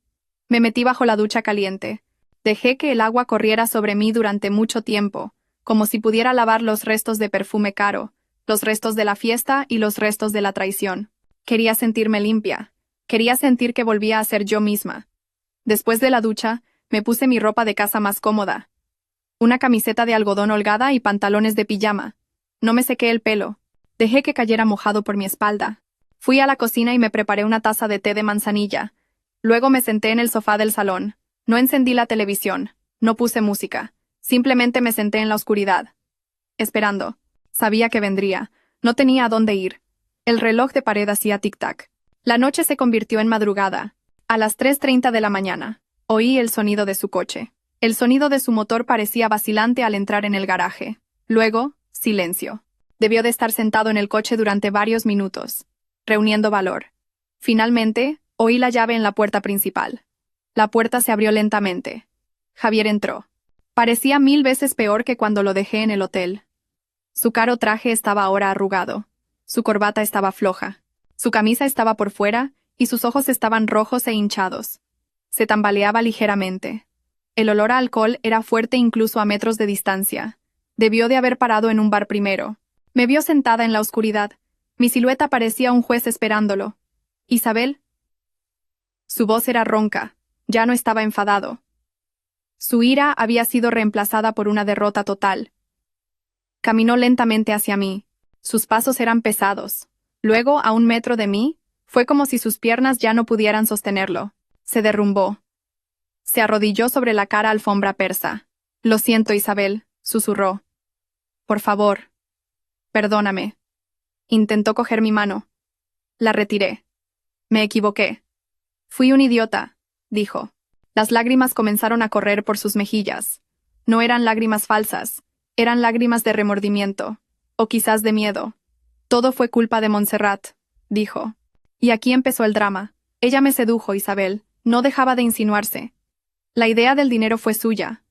Me metí bajo la ducha caliente. Dejé que el agua corriera sobre mí durante mucho tiempo, como si pudiera lavar los restos de perfume caro, los restos de la fiesta y los restos de la traición. Quería sentirme limpia. Quería sentir que volvía a ser yo misma. Después de la ducha, me puse mi ropa de casa más cómoda. Una camiseta de algodón holgada y pantalones de pijama. No me sequé el pelo. Dejé que cayera mojado por mi espalda. Fui a la cocina y me preparé una taza de té de manzanilla. Luego me senté en el sofá del salón. No encendí la televisión. No puse música. Simplemente me senté en la oscuridad. Esperando. Sabía que vendría. No tenía a dónde ir. El reloj de pared hacía tic-tac. La noche se convirtió en madrugada. A las 3:30 de la mañana. Oí el sonido de su coche. El sonido de su motor parecía vacilante al entrar en el garaje. Luego, silencio. Debió de estar sentado en el coche durante varios minutos, reuniendo valor. Finalmente, oí la llave en la puerta principal. La puerta se abrió lentamente. Javier entró. Parecía 1000 veces peor que cuando lo dejé en el hotel. Su caro traje estaba ahora arrugado. Su corbata estaba floja. Su camisa estaba por fuera, y sus ojos estaban rojos e hinchados. Se tambaleaba ligeramente. El olor a alcohol era fuerte incluso a metros de distancia. Debió de haber parado en un bar primero. Me vio sentada en la oscuridad. Mi silueta parecía un juez esperándolo. ¿Isabel? Su voz era ronca. Ya no estaba enfadado. Su ira había sido reemplazada por una derrota total. Caminó lentamente hacia mí. Sus pasos eran pesados. Luego, a 1 metro de mí, fue como si sus piernas ya no pudieran sostenerlo. Se derrumbó. Se arrodilló sobre la cara alfombra persa. Lo siento, Isabel, susurró. Por favor. Perdóname. Intentó coger mi mano. La retiré. Me equivoqué. Fui un idiota, dijo. Las lágrimas comenzaron a correr por sus mejillas. No eran lágrimas falsas, eran lágrimas de remordimiento, o quizás de miedo. Todo fue culpa de Montserrat, dijo. Y aquí empezó el drama. Ella me sedujo, Isabel, no dejaba de insinuarse. La idea del dinero fue suya.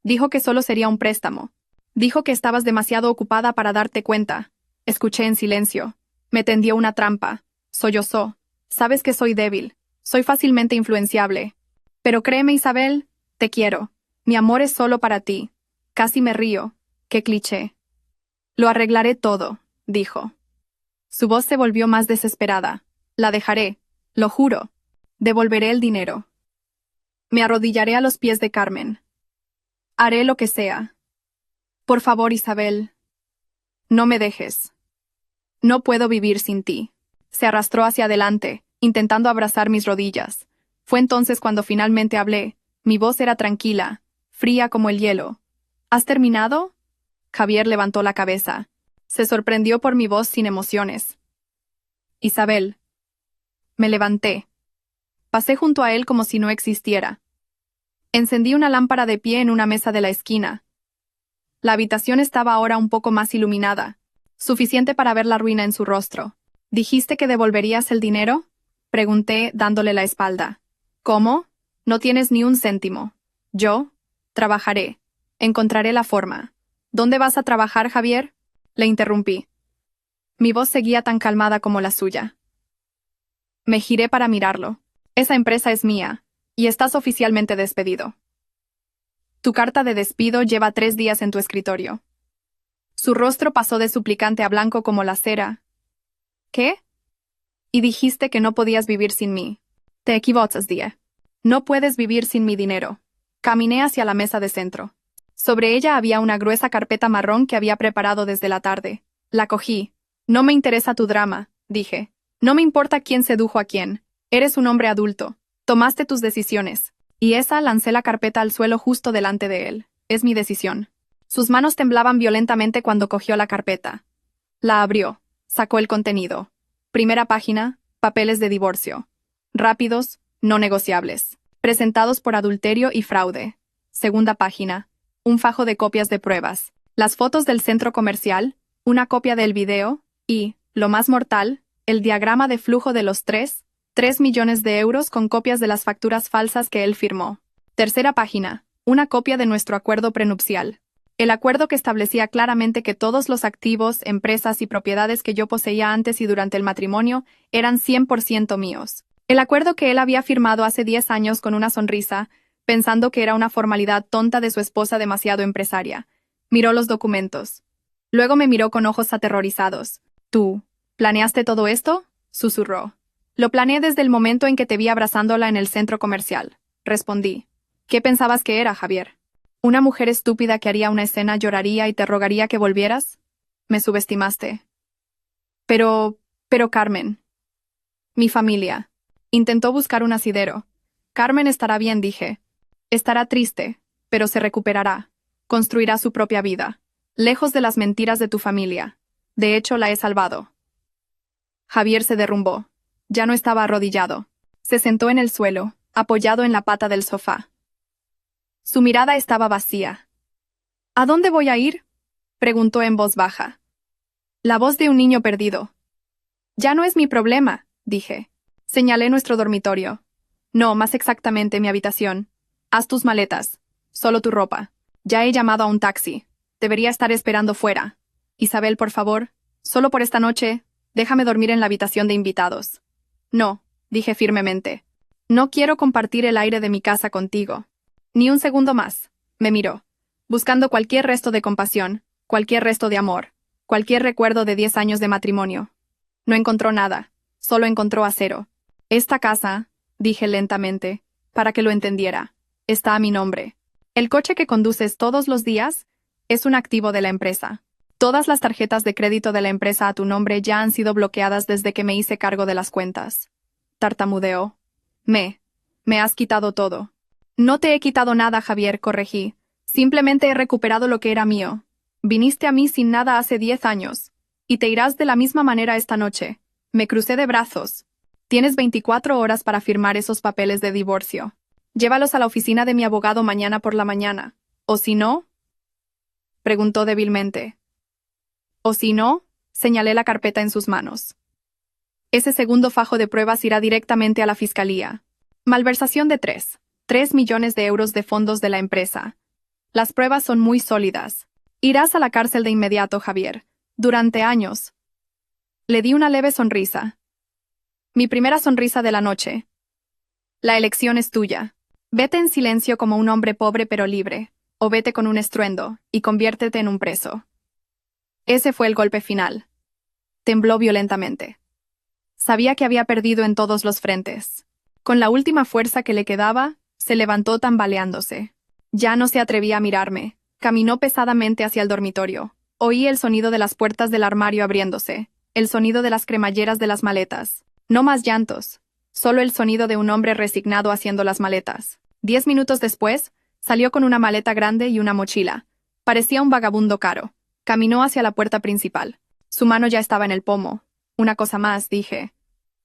Dijo que solo sería un préstamo. Dijo que estabas demasiado ocupada para darte cuenta. Escuché en silencio. Me tendió una trampa. Sollozó. Sabes que soy débil. Soy fácilmente influenciable. Pero créeme, Isabel, te quiero. Mi amor es solo para ti. Casi me río. Qué cliché. Lo arreglaré todo, dijo. Su voz se volvió más desesperada. La dejaré. Lo juro. Devolveré el dinero. Me arrodillaré a los pies de Carmen. Haré lo que sea. Por favor, Isabel. No me dejes. No puedo vivir sin ti. Se arrastró hacia adelante, intentando abrazar mis rodillas. Fue entonces cuando finalmente hablé. Mi voz era tranquila, fría como el hielo. ¿Has terminado? Javier levantó la cabeza. Se sorprendió por mi voz sin emociones. Isabel. Me levanté. Pasé junto a él como si no existiera. Encendí una lámpara de pie en una mesa de la esquina. La habitación estaba ahora un poco más iluminada, suficiente para ver la ruina en su rostro. ¿Dijiste que devolverías el dinero? Pregunté, dándole la espalda. ¿Cómo? No tienes ni un céntimo. Yo trabajaré. Encontraré la forma. ¿Dónde vas a trabajar, Javier? Le interrumpí. Mi voz seguía tan calmada como la suya. Me giré para mirarlo. Esa empresa es mía, y estás oficialmente despedido. Tu carta de despido lleva 3 días en tu escritorio. Su rostro pasó de suplicante a blanco como la cera. ¿Qué? Y dijiste que no podías vivir sin mí. Te equivocas, Die. No puedes vivir sin mi dinero. Caminé hacia la mesa de centro. Sobre ella había una gruesa carpeta marrón que había preparado desde la tarde. La cogí. No me interesa tu drama, dije. No me importa quién sedujo a quién. Eres un hombre adulto. Tomaste tus decisiones. Y lancé la carpeta al suelo justo delante de él. Es mi decisión. Sus manos temblaban violentamente cuando cogió la carpeta. La abrió. Sacó el contenido. Primera página, papeles de divorcio. Rápidos, no negociables. Presentados por adulterio y fraude. Segunda página, un fajo de copias de pruebas. Las fotos del centro comercial, una copia del video y, lo más mortal, el diagrama de flujo de los 3 millones de euros con copias de las facturas falsas que él firmó. Tercera página, una copia de nuestro acuerdo prenupcial. El acuerdo que establecía claramente que todos los activos, empresas y propiedades que yo poseía antes y durante el matrimonio eran 100% míos. El acuerdo que él había firmado hace 10 años con una sonrisa, pensando que era una formalidad tonta de su esposa demasiado empresaria. Miró los documentos. Luego me miró con ojos aterrorizados. ¿Tú planeaste todo esto?, susurró. Lo planeé desde el momento en que te vi abrazándola en el centro comercial, respondí. ¿Qué pensabas que era, Javier? ¿Una mujer estúpida que haría una escena, lloraría y te rogaría que volvieras? Me subestimaste. Pero Carmen. Mi familia. Intentó buscar un asidero. Carmen estará bien, dije. Estará triste, pero se recuperará. Construirá su propia vida. Lejos de las mentiras de tu familia. De hecho, la he salvado. Javier se derrumbó. Ya no estaba arrodillado. Se sentó en el suelo, apoyado en la pata del sofá. Su mirada estaba vacía. ¿A dónde voy a ir?, preguntó en voz baja. La voz de un niño perdido. Ya no es mi problema, dije. Señalé nuestro dormitorio. No, más exactamente mi habitación. Haz tus maletas. Solo tu ropa. Ya he llamado a un taxi. Debería estar esperando fuera. Isabel, por favor, solo por esta noche, déjame dormir en la habitación de invitados. No, dije firmemente. No quiero compartir el aire de mi casa contigo. Ni un segundo más. Me miró, buscando cualquier resto de compasión, cualquier resto de amor, cualquier recuerdo de 10 años de matrimonio. No encontró nada, solo encontró acero. Esta casa, dije lentamente, para que lo entendiera, está a mi nombre. El coche que conduces todos los días es un activo de la empresa. Todas las tarjetas de crédito de la empresa a tu nombre ya han sido bloqueadas desde que me hice cargo de las cuentas. Tartamudeó. Me has quitado todo. No te he quitado nada, Javier, corregí. Simplemente he recuperado lo que era mío. Viniste a mí sin nada hace 10 años. Y te irás de la misma manera esta noche. Me crucé de brazos. Tienes 24 horas para firmar esos papeles de divorcio. Llévalos a la oficina de mi abogado mañana por la mañana. ¿O si no?, preguntó débilmente. ¿O si no?, señalé la carpeta en sus manos. Ese segundo fajo de pruebas irá directamente a la fiscalía. Malversación de 3 millones de euros de fondos de la empresa. Las pruebas son muy sólidas. Irás a la cárcel de inmediato, Javier. Durante años. Le di una leve sonrisa. Mi primera sonrisa de la noche. La elección es tuya. Vete en silencio como un hombre pobre pero libre, o vete con un estruendo, y conviértete en un preso. Ese fue el golpe final. Tembló violentamente. Sabía que había perdido en todos los frentes. Con la última fuerza que le quedaba, se levantó tambaleándose. Ya no se atrevía a mirarme. Caminó pesadamente hacia el dormitorio. Oí el sonido de las puertas del armario abriéndose, el sonido de las cremalleras de las maletas. No más llantos, solo el sonido de un hombre resignado haciendo las maletas. 10 minutos después, salió con una maleta grande y una mochila. Parecía un vagabundo caro. Caminó hacia la puerta principal. Su mano ya estaba en el pomo. Una cosa más, dije.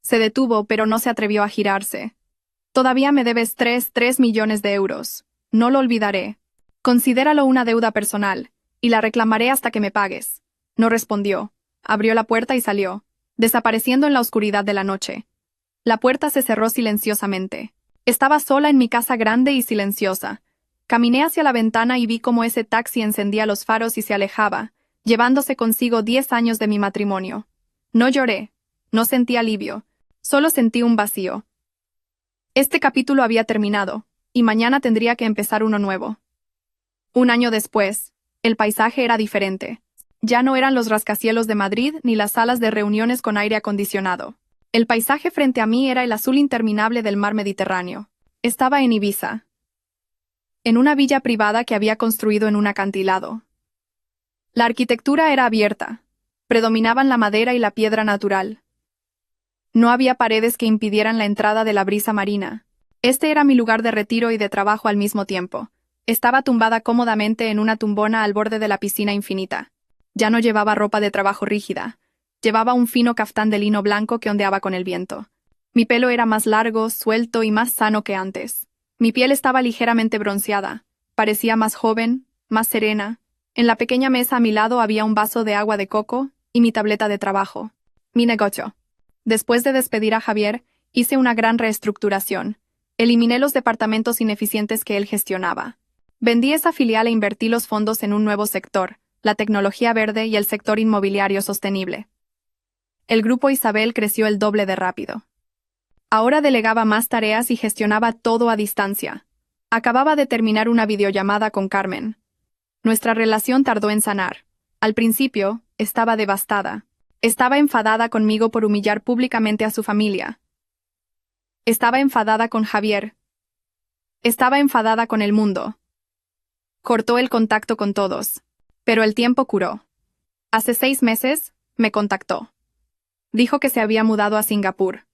Se detuvo, pero no se atrevió a girarse. Todavía me debes 3 millones de euros. No lo olvidaré. Considéralo una deuda personal, y la reclamaré hasta que me pagues. No respondió. Abrió la puerta y salió, desapareciendo en la oscuridad de la noche. La puerta se cerró silenciosamente. Estaba sola en mi casa grande y silenciosa. Caminé hacia la ventana y vi cómo ese taxi encendía los faros y se alejaba, llevándose consigo 10 años de mi matrimonio. No lloré, no sentí alivio, solo sentí un vacío. Este capítulo había terminado, y mañana tendría que empezar uno nuevo. Un año después, el paisaje era diferente. Ya no eran los rascacielos de Madrid ni las salas de reuniones con aire acondicionado. El paisaje frente a mí era el azul interminable del mar Mediterráneo. Estaba en Ibiza, en una villa privada que había construido en un acantilado. La arquitectura era abierta. Predominaban la madera y la piedra natural. No había paredes que impidieran la entrada de la brisa marina. Este era mi lugar de retiro y de trabajo al mismo tiempo. Estaba tumbada cómodamente en una tumbona al borde de la piscina infinita. Ya no llevaba ropa de trabajo rígida. Llevaba un fino caftán de lino blanco que ondeaba con el viento. Mi pelo era más largo, suelto y más sano que antes. Mi piel estaba ligeramente bronceada. Parecía más joven, más serena. En la pequeña mesa a mi lado había un vaso de agua de coco y mi tableta de trabajo. Mi negocio. Después de despedir a Javier, hice una gran reestructuración. Eliminé los departamentos ineficientes que él gestionaba. Vendí esa filial e invertí los fondos en un nuevo sector, la tecnología verde y el sector inmobiliario sostenible. El grupo Isabel creció el doble de rápido. Ahora delegaba más tareas y gestionaba todo a distancia. Acababa de terminar una videollamada con Carmen. Nuestra relación tardó en sanar. Al principio, estaba devastada. Estaba enfadada conmigo por humillar públicamente a su familia. Estaba enfadada con Javier. Estaba enfadada con el mundo. Cortó el contacto con todos. Pero el tiempo curó. Hace 6 meses, me contactó. Dijo que se había mudado a Singapur.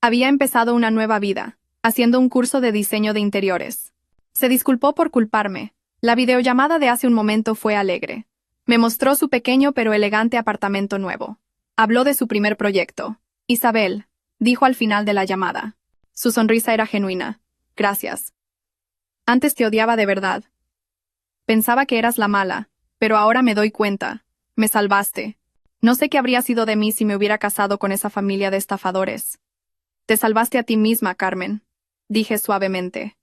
Había empezado una nueva vida, haciendo un curso de diseño de interiores. Se disculpó por culparme. La videollamada de hace un momento fue alegre. Me mostró su pequeño pero elegante apartamento nuevo. Habló de su primer proyecto. Isabel, dijo al final de la llamada. Su sonrisa era genuina. Gracias. Antes te odiaba de verdad. Pensaba que eras la mala, pero ahora me doy cuenta. Me salvaste. No sé qué habría sido de mí si me hubiera casado con esa familia de estafadores. Te salvaste a ti misma, Carmen, dije suavemente.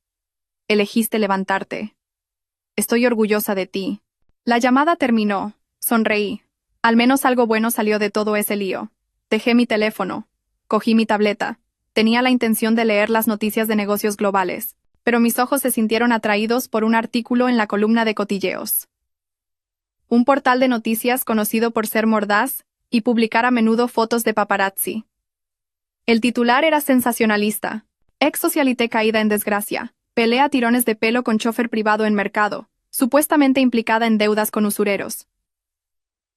Elegiste levantarte. Estoy orgullosa de ti. La llamada terminó. Sonreí. Al menos algo bueno salió de todo ese lío. Dejé mi teléfono. Cogí mi tableta. Tenía la intención de leer las noticias de negocios globales, pero mis ojos se sintieron atraídos por un artículo en la columna de cotilleos. Un portal de noticias conocido por ser mordaz y publicar a menudo fotos de paparazzi. El titular era sensacionalista. Ex socialité caída en desgracia. Pelea a tirones de pelo con chofer privado en mercado, supuestamente implicada en deudas con usureros.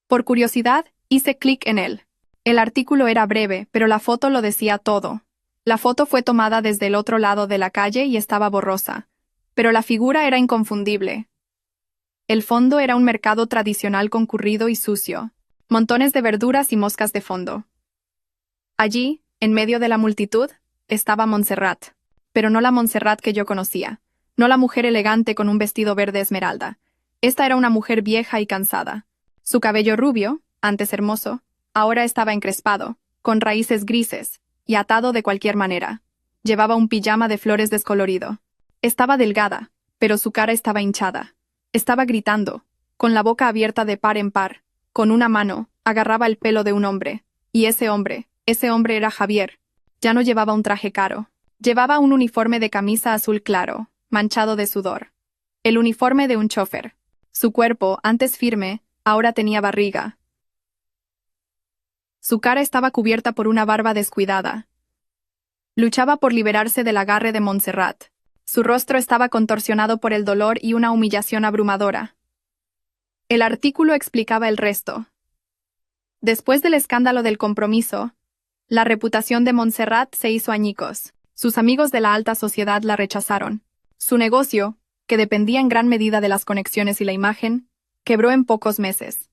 Por curiosidad, hice clic en él. El artículo era breve, pero la foto lo decía todo. La foto fue tomada desde el otro lado de la calle y estaba borrosa, pero la figura era inconfundible. El fondo era un mercado tradicional concurrido y sucio, montones de verduras y moscas de fondo. Allí, en medio de la multitud, estaba Montserrat, pero no la Montserrat que yo conocía, no la mujer elegante con un vestido verde esmeralda. Esta era una mujer vieja y cansada. Su cabello rubio, antes hermoso, ahora estaba encrespado, con raíces grises, y atado de cualquier manera. Llevaba un pijama de flores descolorido. Estaba delgada, pero su cara estaba hinchada. Estaba gritando, con la boca abierta de par en par. Con una mano, agarraba el pelo de un hombre. Y ese hombre era Javier. Ya no llevaba un traje caro. Llevaba un uniforme de camisa azul claro, manchado de sudor. El uniforme de un chofer. Su cuerpo, antes firme, ahora tenía barriga. Su cara estaba cubierta por una barba descuidada. Luchaba por liberarse del agarre de Montserrat. Su rostro estaba contorsionado por el dolor y una humillación abrumadora. El artículo explicaba el resto. Después del escándalo del compromiso, la reputación de Montserrat se hizo añicos. Sus amigos de la alta sociedad la rechazaron. Su negocio, que dependía en gran medida de las conexiones y la imagen, quebró en pocos meses.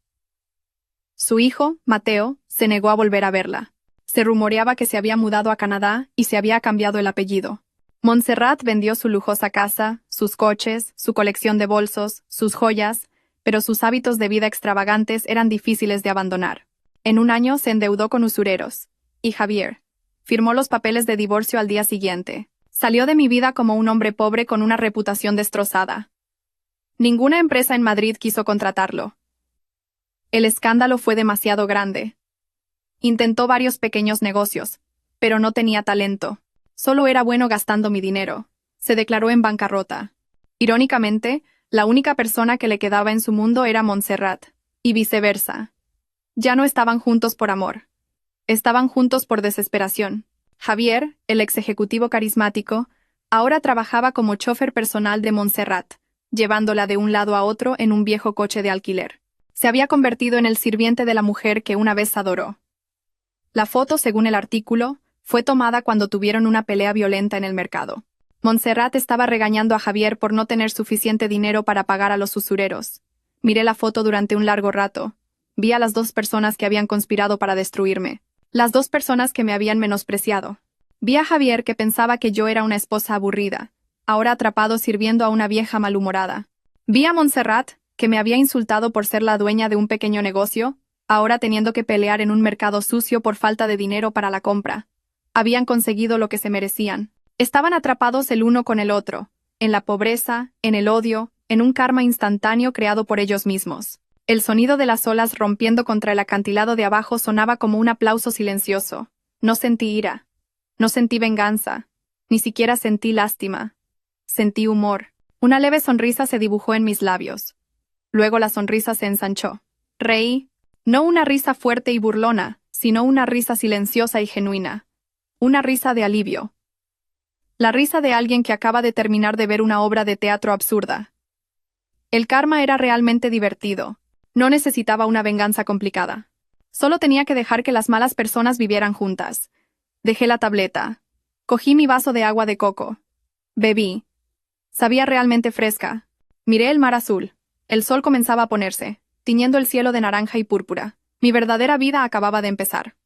Su hijo, Mateo, se negó a volver a verla. Se rumoreaba que se había mudado a Canadá y se había cambiado el apellido. Montserrat vendió su lujosa casa, sus coches, su colección de bolsos, sus joyas, pero sus hábitos de vida extravagantes eran difíciles de abandonar. En un año se endeudó con usureros. Y Javier firmó los papeles de divorcio al día siguiente. Salió de mi vida como un hombre pobre con una reputación destrozada. Ninguna empresa en Madrid quiso contratarlo. El escándalo fue demasiado grande. Intentó varios pequeños negocios, pero no tenía talento. Solo era bueno gastando mi dinero. Se declaró en bancarrota. Irónicamente, la única persona que le quedaba en su mundo era Montserrat, y viceversa. Ya no estaban juntos por amor. Estaban juntos por desesperación. Javier, el ex ejecutivo carismático, ahora trabajaba como chofer personal de Montserrat, llevándola de un lado a otro en un viejo coche de alquiler. Se había convertido en el sirviente de la mujer que una vez adoró. La foto, según el artículo, fue tomada cuando tuvieron una pelea violenta en el mercado. Montserrat estaba regañando a Javier por no tener suficiente dinero para pagar a los usureros. Miré la foto durante un largo rato. Vi a las 2 personas que habían conspirado para destruirme. Las 2 personas que me habían menospreciado. Vi a Javier que pensaba que yo era una esposa aburrida, ahora atrapado sirviendo a una vieja malhumorada. Vi a Montserrat, que me había insultado por ser la dueña de un pequeño negocio, ahora teniendo que pelear en un mercado sucio por falta de dinero para la compra. Habían conseguido lo que se merecían. Estaban atrapados el uno con el otro, en la pobreza, en el odio, en un karma instantáneo creado por ellos mismos. El sonido de las olas rompiendo contra el acantilado de abajo sonaba como un aplauso silencioso. No sentí ira. No sentí venganza. Ni siquiera sentí lástima. Sentí humor. Una leve sonrisa se dibujó en mis labios. Luego la sonrisa se ensanchó. Reí. No una risa fuerte y burlona, sino una risa silenciosa y genuina. Una risa de alivio. La risa de alguien que acaba de terminar de ver una obra de teatro absurda. El karma era realmente divertido. No necesitaba una venganza complicada. Solo tenía que dejar que las malas personas vivieran juntas. Dejé la tableta. Cogí mi vaso de agua de coco. Bebí. Sabía realmente fresca. Miré el mar azul. El sol comenzaba a ponerse, tiñendo el cielo de naranja y púrpura. Mi verdadera vida acababa de empezar.